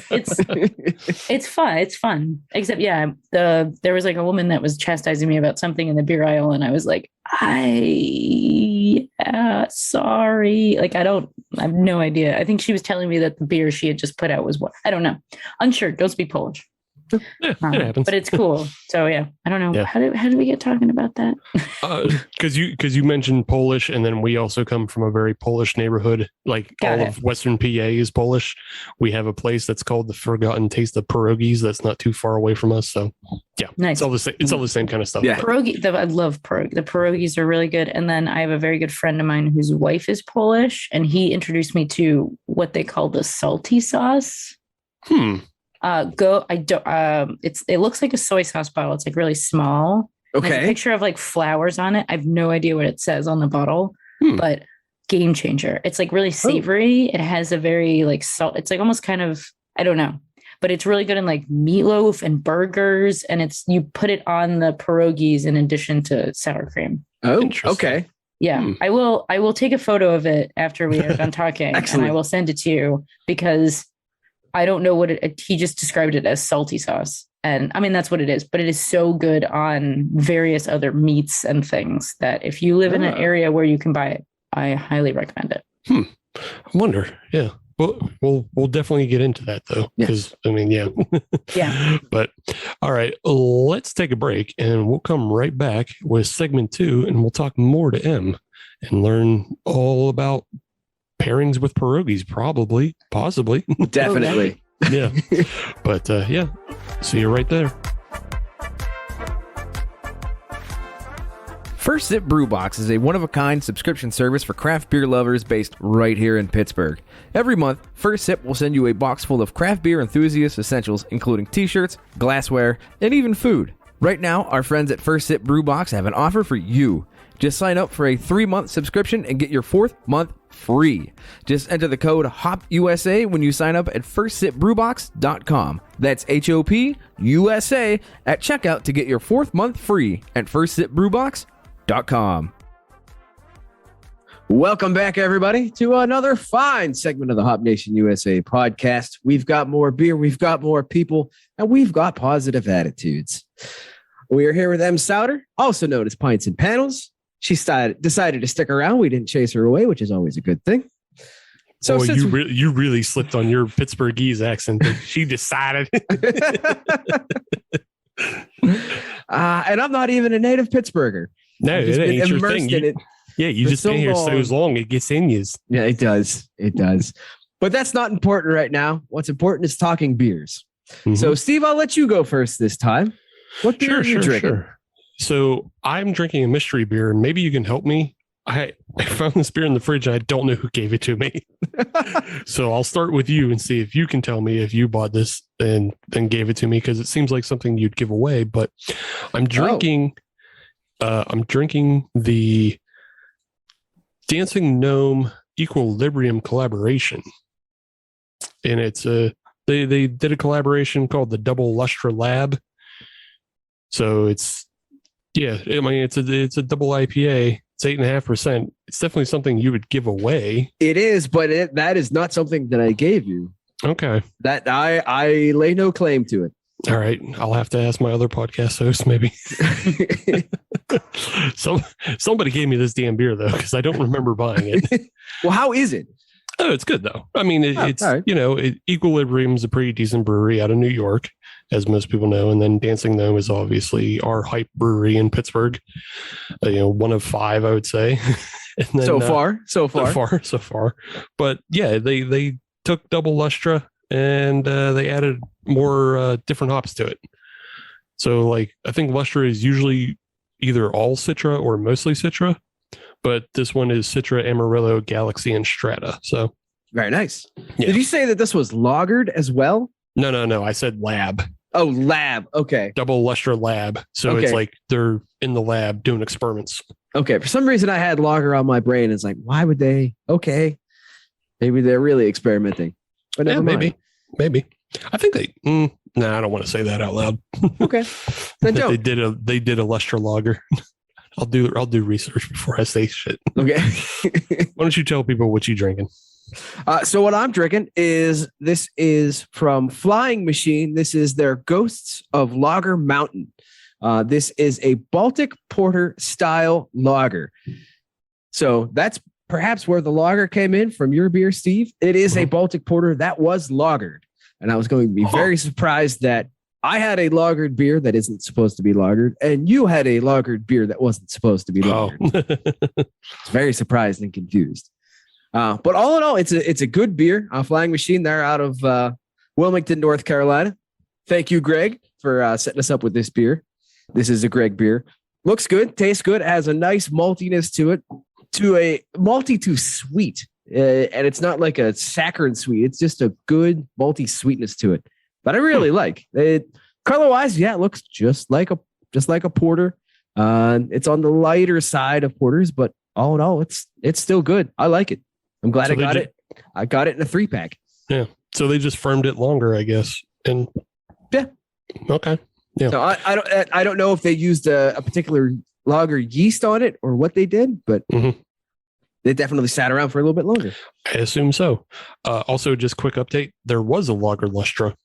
fun. It's fun. Except, yeah, there was like a woman that was chastising me about something in the beer aisle. And I was like, sorry. Like, I have no idea. I think she was telling me that the beer she had just put out was what? I don't know. Unsure. Don't speak Polish. Yeah, it happens. But it's cool. So yeah, I don't know. Yeah. How did we get talking about that? Because you mentioned Polish, and then we also come from a very Polish neighborhood. Like Got all it. of Western PA is Polish. We have a place that's called the Forgotten Taste of Pierogies. That's not too far away from us. So yeah, Nice. it's all the same. It's all the same kind of stuff. Yeah. Pierogi, I love pierogi. The pierogies are really good. And then I have a very good friend of mine whose wife is Polish, and he introduced me to what they call the salty sauce. It looks like a soy sauce bottle. It's like really small. There's a Okay. picture of like flowers on it. I have no idea what it says on the bottle, but game changer. It's like really savory. It has a very like salt. It's like almost kind of, I don't know, but it's really good in like meatloaf and burgers. And you put it on the pierogies in addition to sour cream. Oh, Interesting. okay. Yeah, I will take a photo of it after we are done talking. Excellent. And I will send it to you because I don't know what he just described it as salty sauce. And I mean, that's what it is, but it is so good on various other meats and things that if you live in an area where you can buy it, I highly recommend it. I wonder. Yeah. We'll definitely get into that though. Because I mean, yeah. Yeah. But all right, let's take a break and we'll come right back with segment 2 and we'll talk more to Em and learn all about pairings with pierogies, possibly. Definitely. Yeah. But yeah, see you right there. First Sip Brew Box is a one-of-a-kind subscription service for craft beer lovers based right here in Pittsburgh. Every month, First Sip will send you a box full of craft beer enthusiast essentials, including t-shirts, glassware, and even food. Right now, our friends at First Sip Brew Box have an offer for you. Just sign up for a 3-month subscription and get your 4th month free. Just enter the code HOPUSA when you sign up at firstsipbrewbox.com. That's HOPUSA at checkout to get your 4th month free at firstsipbrewbox.com. Welcome back, everybody, to another fine segment of the Hop Nation USA podcast. We've got more beer, we've got more people, and we've got positive attitudes. We are here with Em Sauter, also known as Pints and Panels. She decided to stick around. We didn't chase her away, which is always a good thing. So Boy, you really slipped on your Pittsburghese accent. She decided. And I'm not even a native Pittsburgher. No, I've just it been ain't your immersed thing. in it. Yeah, you for just so been here long. so long, it gets in you. Yeah, it does. It does. But that's not important right now. What's important is talking beers. Mhm. So, Steve, I'll let you go first this time. What beer are you drinking? So I'm drinking a mystery beer, and maybe you can help me. I found this beer in the fridge, and I don't know who gave it to me. So I'll start with you and see if you can tell me if you bought this and then gave it to me, because it seems like something you'd give away. But I'm drinking. I'm drinking the Dancing Gnome Equilibrium collaboration, and it's they did a collaboration called the Double Lustra Lab. So it's it's a double IPA. It's 8.5%. It's definitely something you would give away. It is, but that is not something that I gave you. Okay. That I lay no claim to it. All right. I'll have to ask my other podcast host, maybe. Somebody gave me this damn beer, though, because I don't remember buying it. Well, how is it? Oh, it's good, though. I mean, it's, all right. Equilibrium's a pretty decent brewery out of New York, as most people know. And then Dancing Gnome is obviously our hype brewery in Pittsburgh. One of 5, I would say. And then, So far. But yeah, they took Double Lustra and they added more different hops to it. So, like, I think Lustra is usually either all Citra or mostly Citra, but this one is Citra, Amarillo, Galaxy, and Strata. So very nice. Yeah. Did you say that this was lagered as well? No. I said lab. Oh, lab. Okay. Double Lustra Lab. So it's like they're in the lab doing experiments. Okay. For some reason, I had lager on my brain. It's like, why would they? Okay. Maybe they're really experimenting. But never mind. Maybe. I think Nah, I don't want to say that out loud. Okay. Then don't. They did a Lustra lager. I'll do research before I say shit. Okay. Why don't you tell people what you drinking? So what I'm drinking is from Flying Machine. This is their Ghosts of Lager Mountain. This is a Baltic porter style lager. So that's perhaps where the lager came in from your beer, Steve. It is a Baltic porter that was lagered. And I was going to be very surprised that I had a lagered beer that isn't supposed to be lagered, and you had a lagered beer that wasn't supposed to be lagered. It's very surprised and confused. But all in all, it's a good beer. Flying Machine, they're out of Wilmington, North Carolina. Thank you, Greg, for setting us up with this beer. This is a Greg beer. Looks good, tastes good, has a nice maltiness to it, malty to sweet. And it's not like a saccharine sweet. It's just a good malty sweetness to it. But I really like it. Color wise, yeah, it looks just like a porter. It's on the lighter side of porters, but all in all, it's still good. I like it. I'm glad I got it. I got it in a 3-pack. Yeah. So they just firmed it longer, I guess. And yeah. Okay. Yeah. So I don't know if they used a particular lager yeast on it or what they did, but they definitely sat around for a little bit longer. I assume so. Also, just quick update. There was a lager Lustra.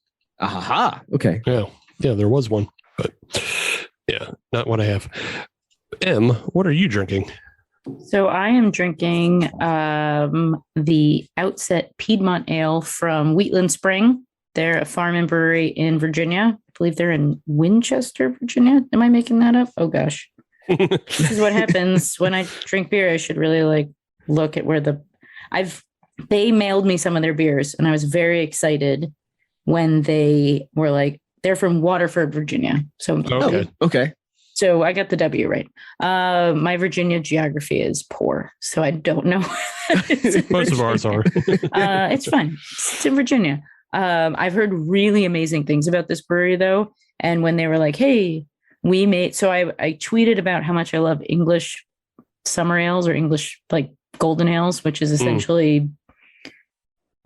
Aha. Okay. Yeah. Yeah, there was one, but yeah, not what I have. Em, what are you drinking? So I am drinking the Outset Piedmont Ale from Wheatland Spring. They're a farm and brewery in Virginia. I believe they're in Winchester, Virginia. Am I making that up? Oh gosh. This is what happens when I drink beer. I should really look at where they mailed me some of their beers, and I was very excited when they were like, they're from Waterford, Virginia. So okay. So I got the W right. My Virginia geography is poor, so I don't know. Most of ours are. It's fine. It's in Virginia. I've heard really amazing things about this brewery, though. And when they were like, "Hey, we made," so I tweeted about how much I love English summer ales or English golden ales, which is essentially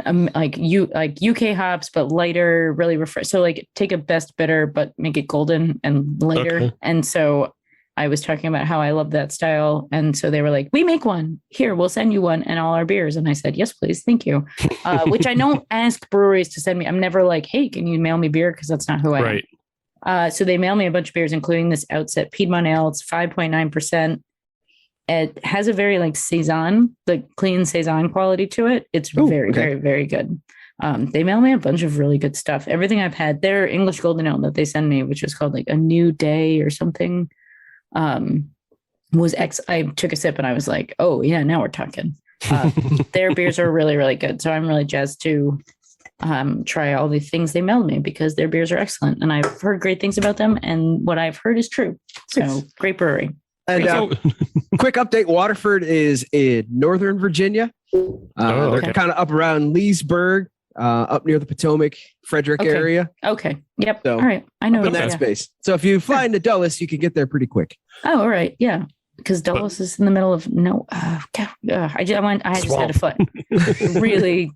like UK hops, but lighter, really refresh. So take a best bitter, but make it golden and lighter. Okay. And so I was talking about how I love that style. And so they were like, we make one here. We'll send you one and all our beers. And I said, yes, please. Thank you. Which I don't ask breweries to send me. I'm never like, hey, can you mail me beer? Because that's not who I am. So they mailed me a bunch of beers, including this Outset Piedmont Ale. It's 5.9%. It has a very Saison, the clean Saison quality to it. It's very, very good. They mail me a bunch of really good stuff. Everything I've had, their English Golden Ale that they send me, which is called A New Day or something, I took a sip and I was like, oh yeah, now we're talking. Their beers are really, really good. So I'm really jazzed to try all the things they mailed me because their beers are excellent. And I've heard great things about them. And what I've heard is true. So great brewery. And quick update, Waterford is in Northern Virginia. They're kind of up around Leesburg, up near the Potomac, Frederick area. Okay. Yep. So, all right. I know in that space. So if you fly into Dulles, you can get there pretty quick. Oh, all right. Yeah. Because Dulles is in the middle of I just had a foot. Really,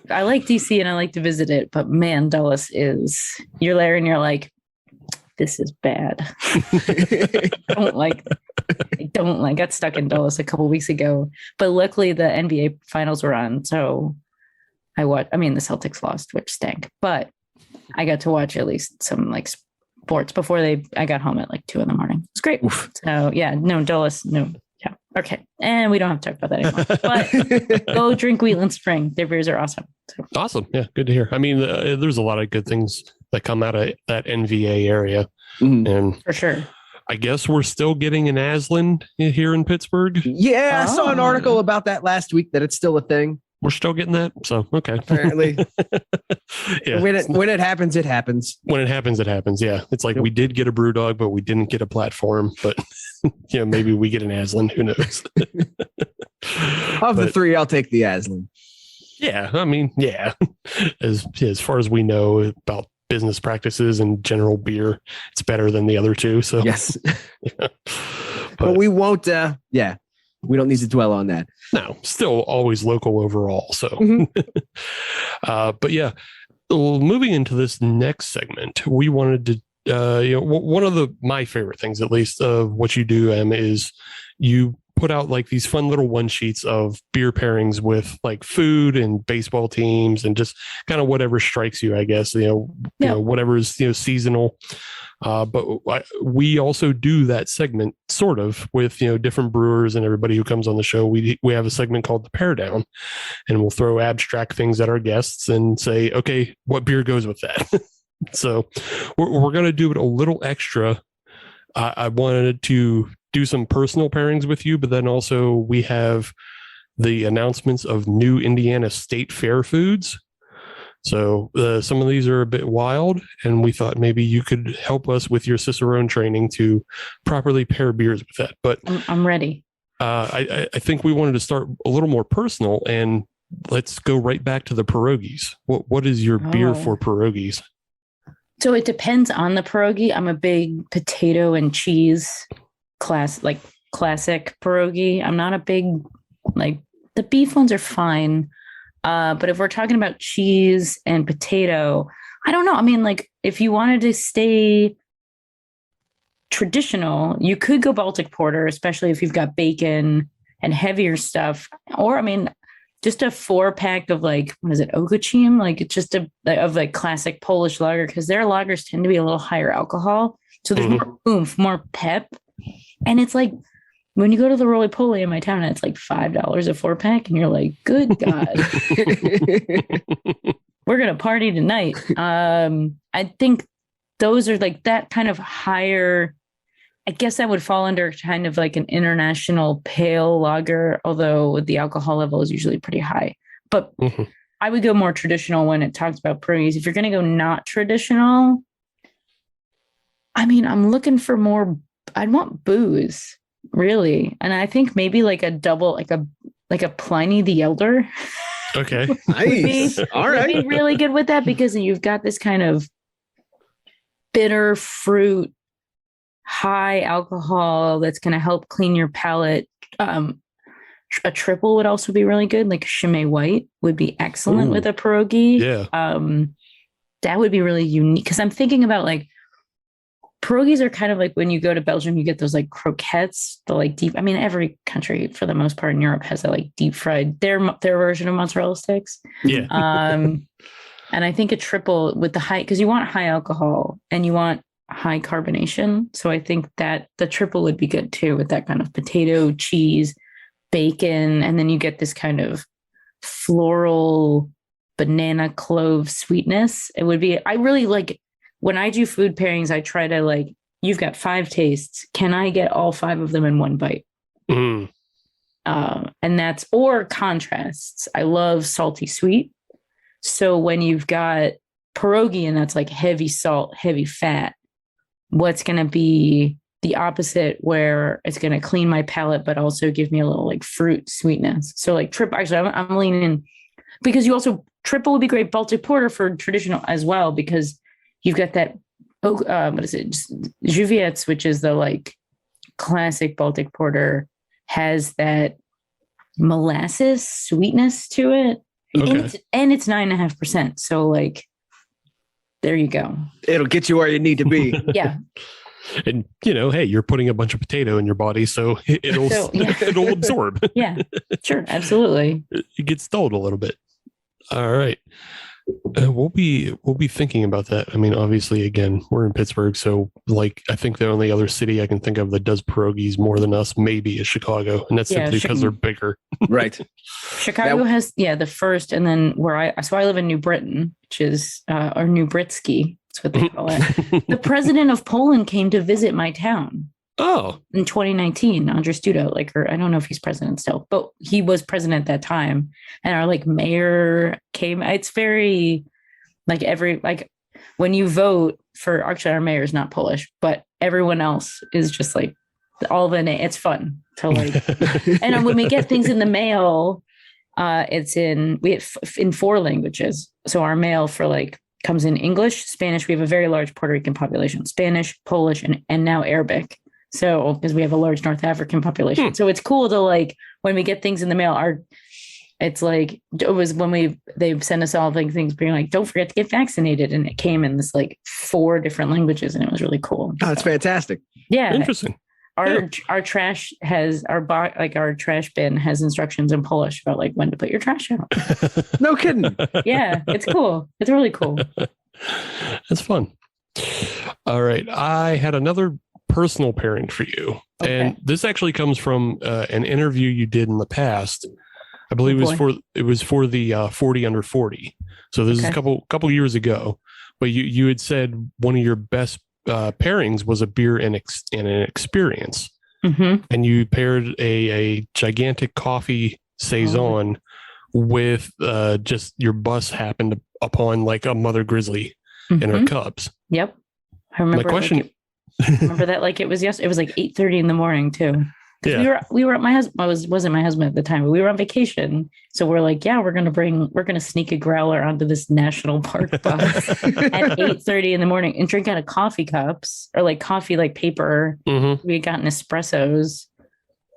I like DC and I like to visit it, but man, Dulles you're there and you're like, this is bad. I got stuck in Dulles a couple weeks ago, but luckily the NBA finals were on. So the Celtics lost, which stank, but I got to watch at least some sports before I got home at 2 a.m. It's great. Oof. So yeah, no Dulles, no. Yeah. Okay. And we don't have to talk about that anymore, but go drink Wheatland Spring. Their beers are awesome. So. Awesome. Yeah. Good to hear. I mean, there's a lot of good things that come out of that NVA area. And for sure. I guess we're still getting an Aslan here in Pittsburgh. Yeah. I saw an article about that last week that it's still a thing. We're still getting that. So, okay. Apparently. Yeah. When it happens, it happens. When it happens, it happens. Yeah. It's like we did get a brew dog, but we didn't get a platform, but maybe we get an Aslan. Who knows? Of the three, I'll take the Aslan. Yeah. I mean, yeah. As far as we know about business practices and general beer, it's better than the other two. So yes. But we won't, we don't need to dwell on that. No, still always local overall. So, but yeah, Well, moving into this next segment, we wanted to, one of my favorite things, at least, of what you do, Em, is you put out like these fun little one sheets of beer pairings with like food and baseball teams and just kind of whatever strikes you, I guess, whatever is, seasonal. But we also do that segment sort of with, different brewers and everybody who comes on the show. We have a segment called the Pair Down, and we'll throw abstract things at our guests and say, okay, what beer goes with that? So we're going to do it a little extra. I wanted to do some personal pairings with you, but then also we have the announcements of new Indiana State Fair foods. So some of these are a bit wild, and we thought maybe you could help us with your Cicerone training to properly pair beers with that. But I'm ready. I think we wanted to start a little more personal, and let's go right back to the pierogies. What is your beer for pierogies? So it depends on the pierogi. I'm a big potato and cheese classic pierogi. I'm not a big, the beef ones are fine. But if we're talking about cheese and potato, I don't know. I mean, if you wanted to stay traditional, you could go Baltic porter, especially if you've got bacon and heavier stuff. Or, I mean, just a 4-pack of Okocim? It's just of classic Polish lager, because their lagers tend to be a little higher alcohol. So there's more oomph, more pep. And it's when you go to the Roly Poly in my town, it's $5 a 4-pack, and you're like, good God, we're going to party tonight. I think those are that kind of higher, I guess that would fall under kind of an international pale lager, although the alcohol level is usually pretty high. But I would go more traditional when it talks about pierogies. If you're going to go not traditional, I mean, I'm looking for more, I'd want booze, really. And I think maybe a double, like a Pliny the Elder. Okay. Nice. All right. Would be really good with that, because you've got this kind of bitter fruit, high alcohol that's going to help clean your palate. A triple would also be really good. Like Chimay White would be excellent with a pierogi. Yeah. That would be really unique, because I'm thinking about pierogies are kind of like when you go to Belgium, you get those croquettes, the deep. I mean, every country for the most part in Europe has a deep fried their version of mozzarella sticks. Yeah. And I think a triple with the high, because you want high alcohol and you want high carbonation. So I think that the triple would be good too, with that kind of potato, cheese, bacon, and then you get this kind of floral banana clove sweetness. It would be, I really when I do food pairings, I try to you've got 5 tastes. Can I get all 5 of them in one bite? And that's, or contrasts. I love salty sweet. So when you've got pierogi and that's heavy salt, heavy fat, what's going to be the opposite, where it's going to clean my palate, but also give me a little fruit sweetness. So triple, actually, I'm leaning, because you also, triple would be great Baltic porter for traditional as well, because you've got that, what is it? Juviet's, which is the classic Baltic porter, has that molasses sweetness to it. Okay. And it's 9.5%. So there you go. It'll get you where you need to be. Yeah. And hey, you're putting a bunch of potato in your body, so it'll absorb. Yeah, sure, absolutely. It gets stalled a little bit. All right. We'll be thinking about that. I mean, obviously, again, we're in Pittsburgh, so I think the only other city I can think of that does pierogies more than us maybe is Chicago, and that's simply because they're bigger. Right. Chicago has the first, and then I live in New Britain, which is or New Britsky. That's what they call it. The president of Poland came to visit my town. Oh, in 2019, Andrzej Duda, or I don't know if he's president still, but he was president at that time. And our mayor came. It's very when you vote for, actually our mayor is not Polish, but everyone else is just all the name. It's fun to and when we get things in the mail, it's in 4 languages. So our mail for comes in English, Spanish. We have a very large Puerto Rican population, Spanish, Polish, and now Arabic. So, because we have a large North African population. So it's cool to when we get things in the mail, It's like, it was when they sent us all things being like, don't forget to get vaccinated. And it came in this like 4 different languages, and it was really cool. Oh, that's fantastic. Yeah. Interesting. Our trash has our trash bin has instructions in Polish about like when to put your trash out. No kidding. Yeah, it's cool. It's really cool. That's fun. All right. I had another personal pairing for you. Okay. And this actually comes from an interview you did in the past. I believe it was for the 40 under 40. So this is a couple years ago. But you had said one of your best pairings was a beer and an experience. Mm-hmm. And you paired a gigantic coffee saison with just your bus happened upon like a mother grizzly and her cubs. Yep. I remember. My question. Remember that like it was yesterday. It was like 8:30 in the morning too. Yeah. We were at my husband. Wasn't my husband at the time, but we were on vacation. So we're like, yeah, we're gonna sneak a growler onto this national park bus at 8:30 in the morning and drink out of coffee cups or like coffee like paper. Mm-hmm. We had gotten espressos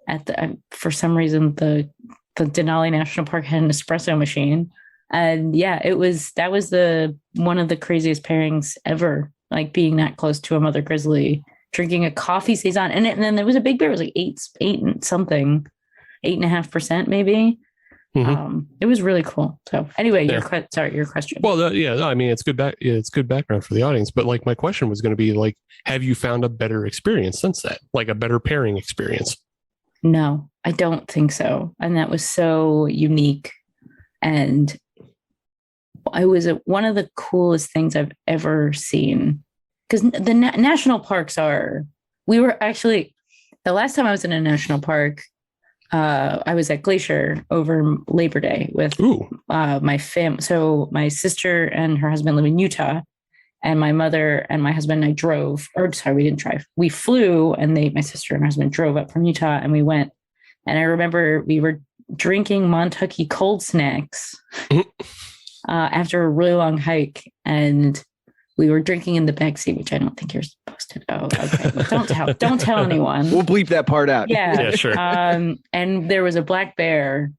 at the for some reason the Denali National Park had an espresso machine, and yeah, that was one of the craziest pairings ever. Like being that close to a mother grizzly, drinking a coffee saison, and then there was a big beer. It was like 8.5% maybe. Mm-hmm. It was really cool. So anyway, Yeah. your question. Well, I mean, it's good it's good background for the audience. But like, my question was going to be like, have you found a better experience since that? Like a better pairing experience? No, I don't think so. And that was so unique, and it was one of the coolest things I've ever seen. Because the national parks we were actually, the last time I was in a national park, I was at Glacier over Labor Day with my fam. So my sister and her husband live in Utah, and my mother and my husband and I drove, we didn't drive. We flew, and my sister and her husband drove up from Utah, and we went. And I remember we were drinking Montucky cold snacks after a really long hike, and we were drinking in the backseat, which I don't think you're supposed to. Oh, okay. Well, don't tell anyone. We'll bleep that part out. Yeah, sure. And there was a black bear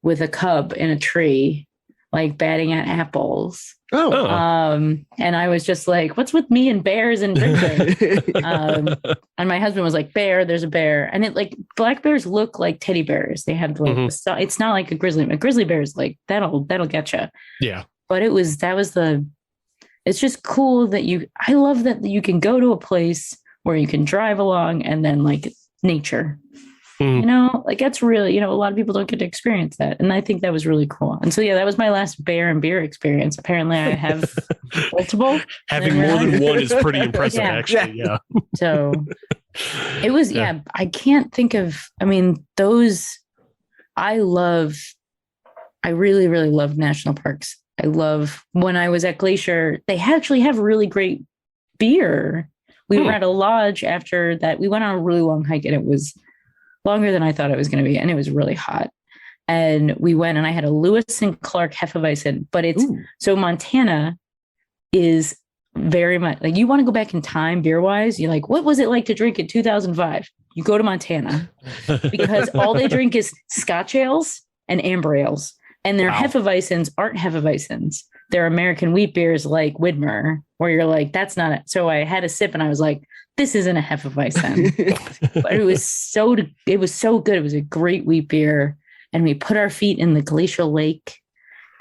with a cub in a tree, like batting at apples. Oh. And I was just like, what's with me and bears and drinking? And my husband was like, bear, there's a bear. And it like black bears look like teddy bears. They have like, it's not like a grizzly bear is like, that'll get you. Yeah. But it's just cool that I love that you can go to a place where you can drive along and then like nature, like that's really, a lot of people don't get to experience that. And I think that was really cool. And so, yeah, that was my last bear and beer experience. Apparently I have multiple. Having more than one is pretty impressive, actually. Yeah. So it was, I can't think of, I really, really love national parks. I love when I was at Glacier, they actually have really great beer. We were at a lodge after that. We went on a really long hike, and it was longer than I thought it was going to be. And it was really hot. And we went, and I had a Lewis and Clark Hefeweizen, but so Montana is very much like, you want to go back in time beer wise. You're like, what was it like to drink in 2005? You go to Montana because all they drink is Scotch ales and amber ales. And their Hefeweizens aren't Hefeweizens. They're American wheat beers like Widmer, where you're like, that's not it. So I had a sip and I was like, this isn't a Hefeweizen. But it was so good. It was a great wheat beer. And we put our feet in the glacial lake,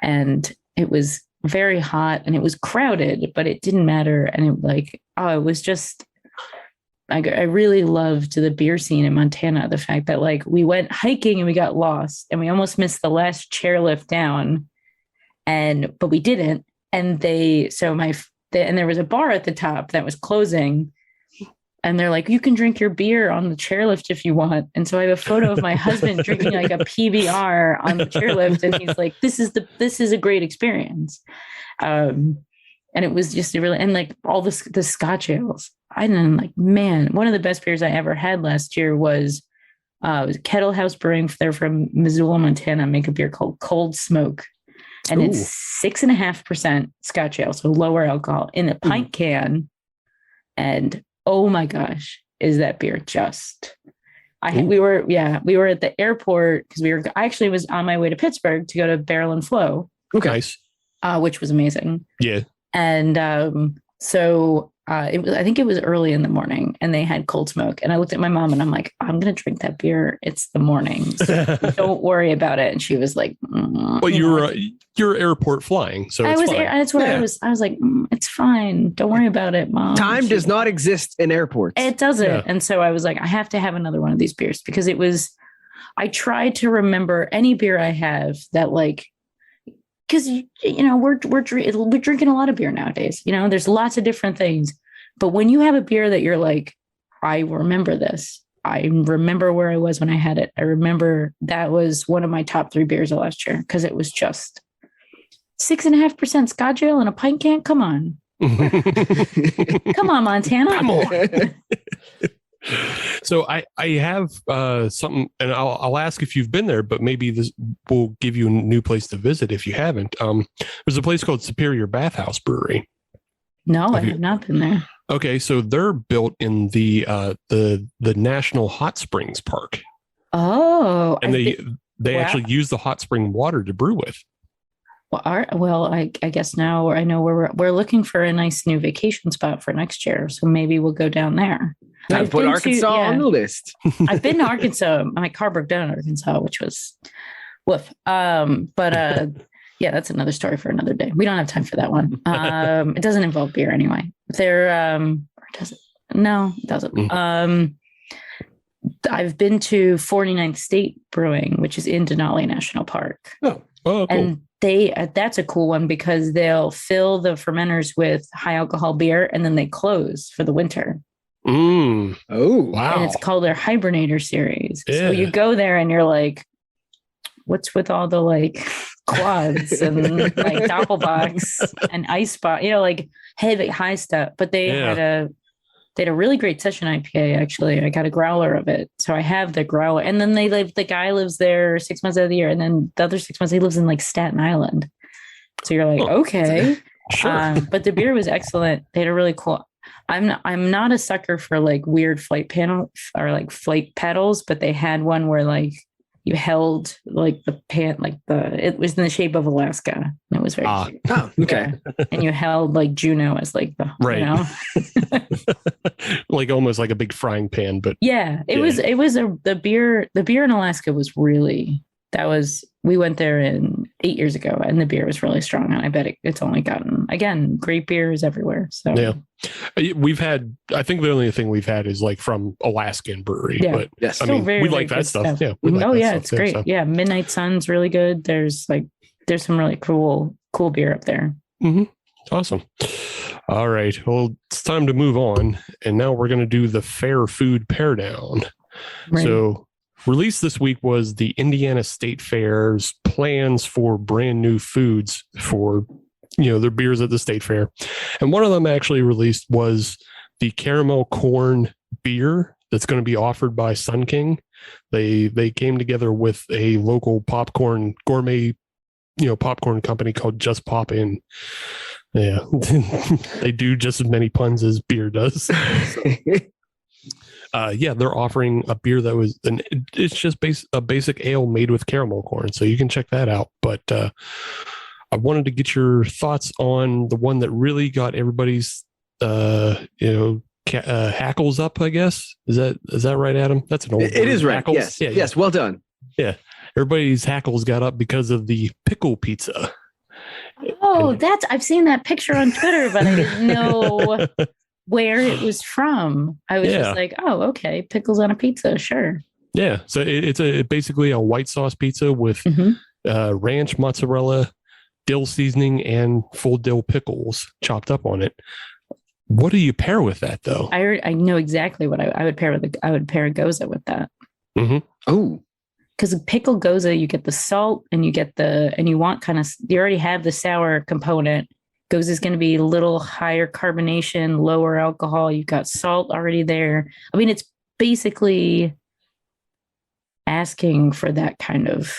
and it was very hot and it was crowded, but it didn't matter. And it was just, I really loved the beer scene in Montana. The fact that like we went hiking and we got lost and we almost missed the last chairlift down, but we didn't. And there was a bar at the top that was closing, and they're like, you can drink your beer on the chairlift if you want. And so I have a photo of my husband drinking like a PBR on the chairlift, and he's like, this is a great experience. And it was just and like all the Scotch ales. Man, one of the best beers I ever had last year was Kettle House Brewing. They're from Missoula, Montana, make a beer called Cold Smoke. And it's 6.5% Scotch ale, so lower alcohol in a pint can. And oh my gosh, is that beer just We were at the airport because I actually was on my way to Pittsburgh to go to Barrel and Flow. Okay. Nice. Which was amazing. Yeah. And so I think it was early in the morning and they had cold smoke. And I looked at my mom and I'm like, I'm going to drink that beer. It's the morning. So don't worry about it. And she was like, well, you're airport flying. So it's fine. That's what I was like, it's fine. Don't worry about it, Mom. Time does not exist in airports. It doesn't. Yeah. And so I was like, I have to have another one of these beers because I tried to remember any beer I have that like, because we're drinking a lot of beer nowadays. There's lots of different things, but when you have a beer that you're like, I remember this. I remember where I was when I had it. I remember that was one of my top 3 beers of last year because it was just 6.5% Scotch ale in a pint can. Come on, come on, Montana. Come on. So I have something, and I'll ask if you've been there, but maybe this will give you a new place to visit if you haven't. There's a place called Superior Bathhouse Brewery. No, I have not been there. Okay, so they're built in the National Hot Springs Park. Oh, and they actually use the hot spring water to brew with. Well, I guess now I know we're looking for a nice new vacation spot for next year, so maybe we'll go down there. I've put Arkansas on the list. I've been to Arkansas. My car broke down in Arkansas, which was woof. But that's another story for another day. We don't have time for that one. It doesn't involve beer anyway. Does it? No, it doesn't. I've been to 49th State Brewing, which is in Denali National Park. Oh, cool. And that's a cool one because they'll fill the fermenters with high alcohol beer and then they close for the winter. Oh, wow. And it's called their Hibernator series. Yeah. So you go there and you're like, what's with all the like quads and like Doppelbocks and ice spot, like heavy high stuff. But they had a really great session IPA. Actually, I got a growler of it, so I have the growler. And then the guy lives there 6 months out of the year, and then the other 6 months he lives in like Staten Island. So you're like, okay, sure. But the beer was excellent. They had a really cool. I'm not a sucker for like weird flight panel or like flight pedals, but they had one where like you held like the pan, like it was in the shape of Alaska. And it was very cute. Oh, okay. Yeah. And you held like Juneau as like the, like almost like a big frying pan, but the beer in Alaska was really, we went there 8 years ago and the beer was really strong. And I bet it's only gotten, again, great beers everywhere. So yeah, I think the only thing we've had is like from Alaskan brewery, but yes, I mean, we like that stuff. Yeah. It's great. So. Yeah. Midnight Sun's really good. There's some really cool beer up there. Mm-hmm. Awesome. All right. Well, it's time to move on. And now we're going to do the Fair Food Pair Down. Right. So released this week was the Indiana State Fair's plans for brand new foods for, their beers at the state fair. And one of them actually released was the caramel corn beer that's going to be offered by Sun King. They came together with a local popcorn gourmet, popcorn company called Just Pop In. Yeah. They do just as many puns as beer does. So. They're offering a beer that it's just a basic ale made with caramel corn. So you can check that out. But I wanted to get your thoughts on the one that really got everybody's, hackles up, I guess. Is that right, Adam? That's an old word. It is right. Hackles? Yes. Yeah, yes. Well done. Yeah. Everybody's hackles got up because of the pickle pizza. Oh, I've seen that picture on Twitter, but I didn't know where it was from. I was just like, oh, okay, pickles on a pizza, sure. Yeah, so it's basically a white sauce pizza with ranch, mozzarella, dill seasoning, and full dill pickles chopped up on it. What do you pair with that, though? I know exactly what I would pair with. I would pair Goza with that. Mm-hmm. Oh, because pickle Goza, you get the salt and you want you already have the sour component. Goza is going to be a little higher carbonation, lower alcohol. You've got salt already there. I mean, it's basically asking for that kind of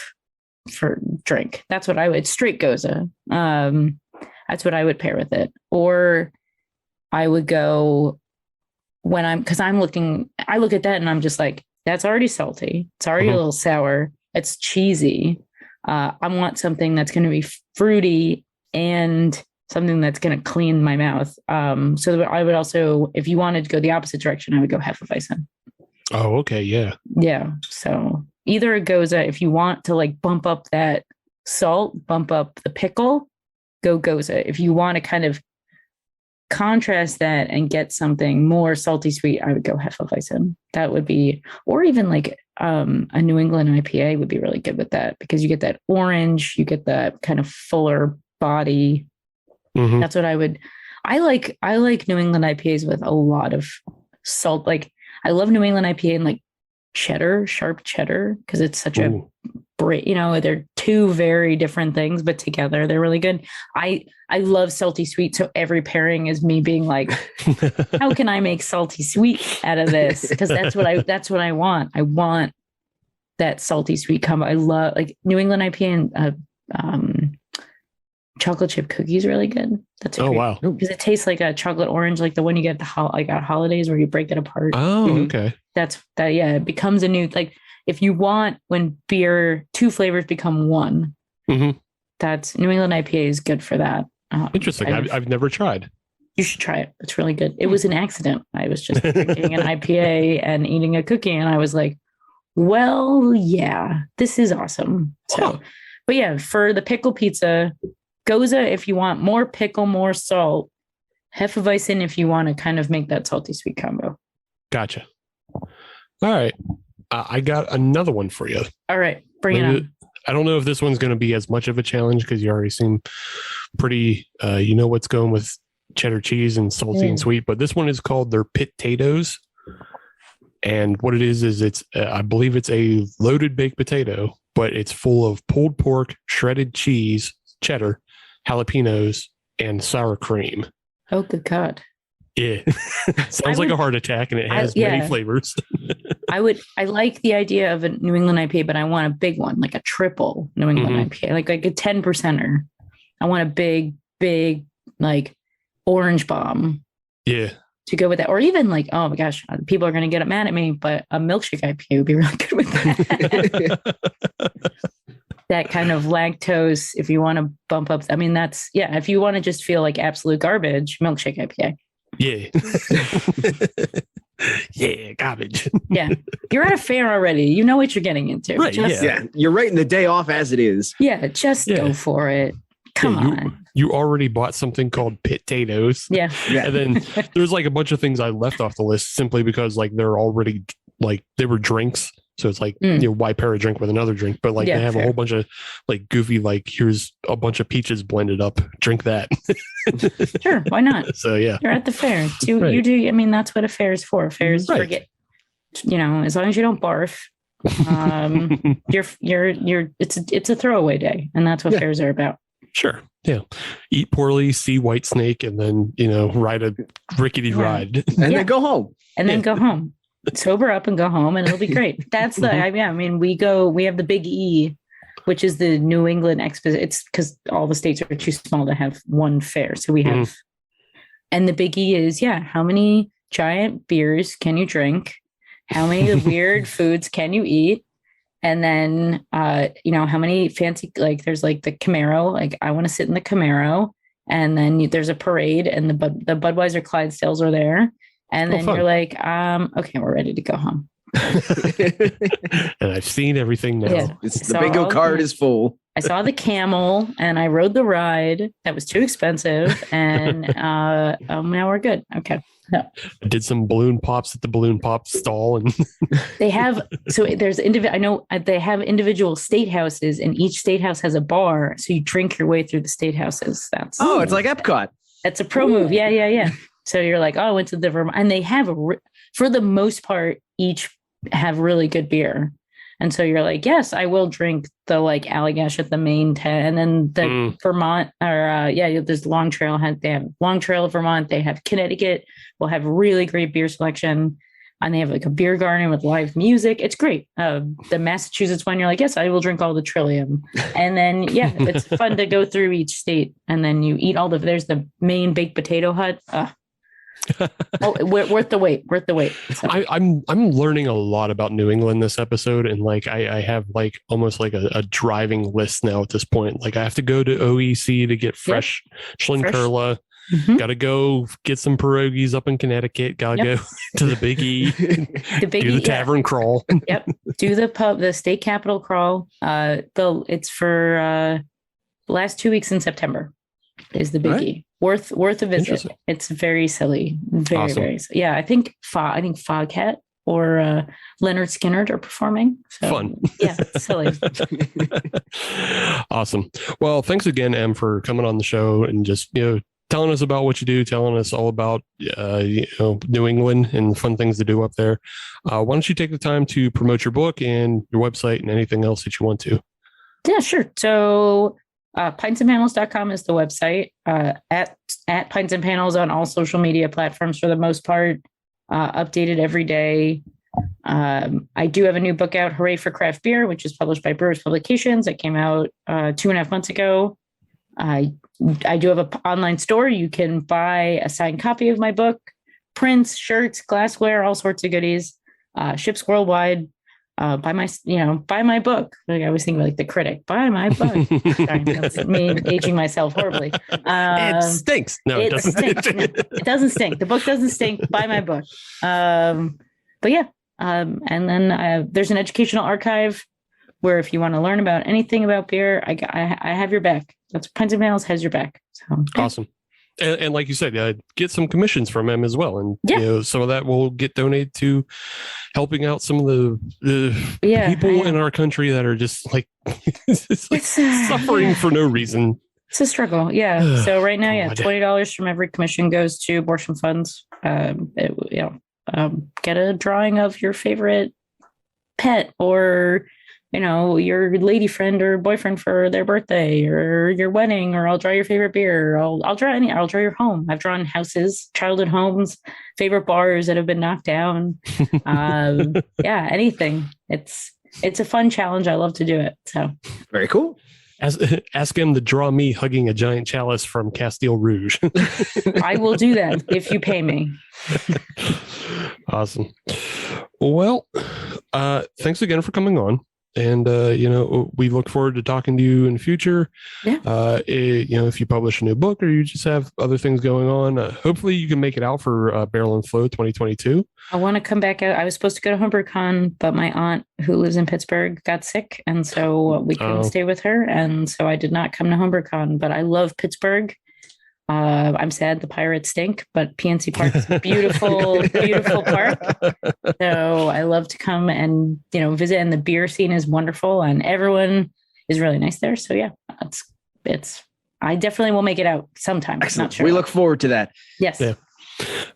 for drink. That's what I would straight Goza. That's what I would pair with it. Or I would go I look at that and I'm just like, That's already salty. It's already a little sour. It's cheesy. I want something that's going to be fruity and something that's going to clean my mouth. So I would also, if you wanted to go the opposite direction, I would go Hefeweizen. Oh, okay. Yeah. Yeah. So either it goes, if you want to like bump up that salt, bump up the pickle, go Goza. If you want to kind of contrast that and get something more salty sweet, I would go Hefeweizen. That would be, or even like a New England IPA would be really good with that, because you get that orange, you get that kind of fuller body. That's what I like New England IPAs with a lot of salt. Like I love New England IPA and like cheddar, sharp cheddar, because it's such a break, they're two very different things, but together they're really good. I love salty sweet. So every pairing is me being like, how can I make salty sweet out of this? Because that's what I want. I want that salty sweet combo. I love like New England IPA and chocolate chip cookies really good. That's wow, because it tastes like a chocolate orange, like the one you get at holidays where you break it apart. Okay. That's that. Yeah, it becomes a new, like if you want when beer two flavors become one. That's New England IPA is good for that. Interesting. I've never tried. You should try it. It's really good. It was an accident. I was just drinking an IPA and eating a cookie, and I was like, well, yeah, this is awesome. So, but yeah, for the pickle pizza, Goza if you want more pickle, more salt. Hefeweizen if you want to kind of make that salty sweet combo. Gotcha. All right. I got another one for you. All right. Bring it on. I don't know if this one's going to be as much of a challenge because you already seem pretty, you know what's going with cheddar cheese and salty and sweet, but this one is called their potatoes. And what it is it's, I believe it's a loaded baked potato, but it's full of pulled pork, shredded cheese, cheddar, jalapenos, and sour cream. Oh, good God. Yeah. Sounds like a heart attack, and it has many flavors. I like the idea of a New England IPA, but I want a big one, like a triple New England IPA, like a 10%er. I want a big, like orange bomb. Yeah. To go with that. Or even like, oh my gosh, people are going to get mad at me, but a milkshake IPA would be really good with that. That kind of lactose, if you want to bump up. I mean, that's, if you want to just feel like absolute garbage, milkshake IPA. Yeah. Yeah, garbage. Yeah. You're at a fair already. You know what you're getting into. Right. You're writing the day off as it is. Yeah. Just go for it. Come on. You already bought something called potatoes. Yeah. And then there's like a bunch of things I left off the list simply because like they're already like they were drinks. So it's like, why pair a drink with another drink? But like they have a whole bunch of like goofy, like here's a bunch of peaches blended up. Drink that. Sure. Why not? So yeah. You're at the fair. You do. I mean, that's what a fair is for. Fairs forget, as long as you don't barf, it's a throwaway day. And that's what fairs are about. Sure. Yeah. Eat poorly, see White Snake, and then, ride a rickety ride. And then go home. Then go home. Sober up and go home, and it'll be great. That's the, I mean, we have the Big E, which is the New England Exposition. It's because all the states are too small to have one fair. So we have, and the Big E is, how many giant beers can you drink? How many weird foods can you eat? And then, how many fancy, like there's like the Camaro, like I want to sit in the Camaro, and then there's a parade, and the Budweiser Clydesdales are there. And then you're like, okay, we're ready to go home. And I've seen everything now. Yeah. The bingo card is full. I saw the camel and I rode the ride. That was too expensive. And now we're good. Okay. No. I did some balloon pops at the balloon pop stall, and they have, so there's I know they have individual state houses, and each state house has a bar. So you drink your way through the state houses. It's like Epcot. That's a pro move. Yeah. So you're like, I went to the Vermont, and they have for the most part, each have really good beer. And so you're like, yes, I will drink the like Allagash at the main 10, and the Vermont, or there's Long Trail. They have Long Trail of Vermont. They have Connecticut. Will have really great beer selection, and they have like a beer garden with live music. It's great. The Massachusetts one, you're like, yes, I will drink all the Trillium. And then it's fun to go through each state, and then you eat there's the main baked potato hut. Worth the wait. So. I'm learning a lot about New England this episode, and like I have like almost like a driving list now at this point. Like I have to go to OEC to get fresh Schlenkerla. Mm-hmm. Got to go get some pierogies up in Connecticut. Got to go to the Big E. Do the tavern crawl. Yep. Do the state capitol crawl. It's for the last 2 weeks in September is the Big E. Worth a visit. It's very silly. Very, awesome. Very silly. Yeah, I think Foghat or Leonard Skinner are performing. So, fun. Yeah, it's silly. Awesome. Well, thanks again, Em, for coming on the show and just, telling us about what you do, telling us all about, New England and fun things to do up there. Why don't you take the time to promote your book and your website and anything else that you want to? Yeah, sure. So pintsandpanels.com is the website. At Pints and Panels on all social media platforms for the most part, updated every day. I do have a new book out, Hooray for Craft Beer, which is published by Brewers Publications. It came out 2.5 months ago. I do have an online store. You can buy a signed copy of my book, prints, shirts, glassware, all sorts of goodies. Ships worldwide. Buy my book. Like I always think like the critic. Buy my book. Sorry, that's me aging myself horribly. It stinks. No, it doesn't. It doesn't stink. The book doesn't stink. Buy my book. But yeah. And then there's an educational archive where if you want to learn about anything about beer, I have your back. That's Pints and Panels has your back. So yeah. Awesome. And like you said, get some commissions from them as well. And some of that will get donated to helping out some of the people in our country that are just like suffering for no reason. It's a struggle. Yeah. So right now, $20 from every commission goes to abortion funds. Get a drawing of your favorite pet or your lady friend or boyfriend for their birthday or your wedding, or I'll draw your favorite beer. I'll draw your home. I've drawn houses, childhood homes, favorite bars that have been knocked down. Anything. It's a fun challenge. I love to do it. So very cool. Ask him to draw me hugging a giant chalice from Castile Rouge. I will do that if you pay me. Awesome. Well, thanks again for coming on. And, we look forward to talking to you in the future. Yeah. If you publish a new book or you just have other things going on, hopefully you can make it out for Barrel and Flow 2022. I want to come back out. I was supposed to go to HomebrewCon, but my aunt who lives in Pittsburgh got sick. And so we couldn't stay with her. And so I did not come to HomebrewCon, but I love Pittsburgh. I'm sad the Pirates stink, but PNC Park is a beautiful, beautiful park. So I love to come and, visit, and the beer scene is wonderful and everyone is really nice there. So yeah, I definitely will make it out sometime. I'm not sure. We look forward to that. Yes. Yeah.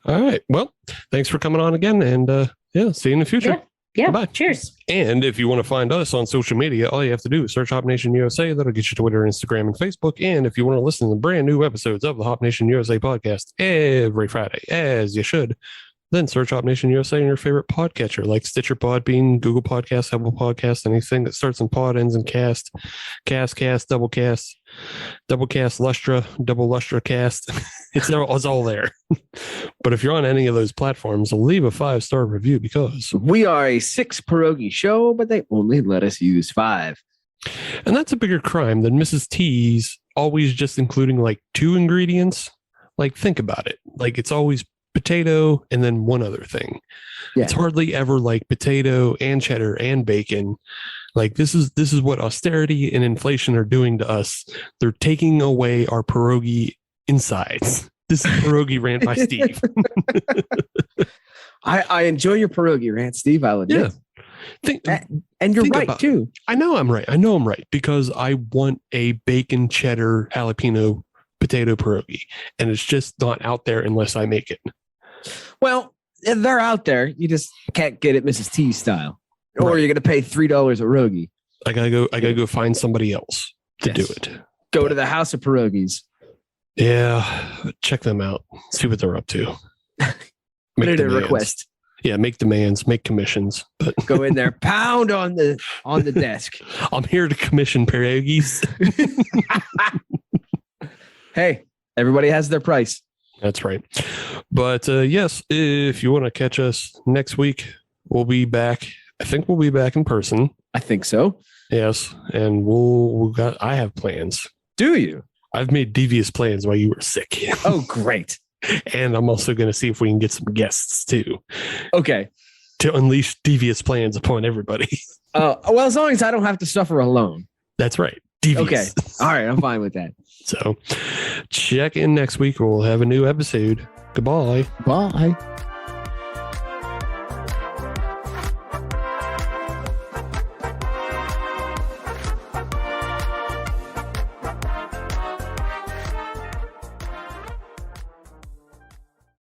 All right. Well, thanks for coming on again, and see you in the future. Yeah. Bye. Cheers. And if you want to find us on social media, all you have to do is search Hop Nation USA. That'll get you Twitter, Instagram, and Facebook. And if you want to listen to brand new episodes of the Hop Nation USA podcast every Friday, as you should, then search Hop Nation USA in your favorite podcatcher like Stitcher, Podbean, Google Podcasts, Apple Podcasts, anything that starts in pod, ends in cast, double cast, Lustra, double Lustra cast. It's all there. But if you're on any of those platforms, leave a 5-star review, because we are a 6 pierogi show, but they only let us use 5. And that's a bigger crime than Mrs. T's always just including like 2 ingredients. Like, think about it. Like, it's always potato and then one other thing. Yeah. It's hardly ever like potato and cheddar and bacon. Like, this is what austerity and inflation are doing to us. They're taking away our pierogi insides. This is Pierogi Rant by Steve. I enjoy your pierogi rant, Steve. I'll admit. Yeah. And you're right too. I know I'm right because I want a bacon cheddar jalapeno potato pierogi, and it's just not out there unless I make it. Well, they're out there. You just can't get it Mrs. T style, or you're going to pay $3 a pierogi. I gotta go find somebody else to do it. Go to the House of Pierogies. Yeah, check them out. See what they're up to. Put in a request. Yeah, make demands, make commissions. But go in there, pound on the desk. I'm here to commission pierogies. Hey, everybody has their price. That's right. But yes, if you want to catch us next week, we'll be back. I think we'll be back in person. I think so. Yes, and I have plans. Do you? I've made devious plans while you were sick. Oh, great. And I'm also going to see if we can get some guests too. Okay. To unleash devious plans upon everybody. Well, as long as I don't have to suffer alone. That's right. Devious. Okay. All right. I'm fine with that. So check in next week. We'll have a new episode. Goodbye. Bye.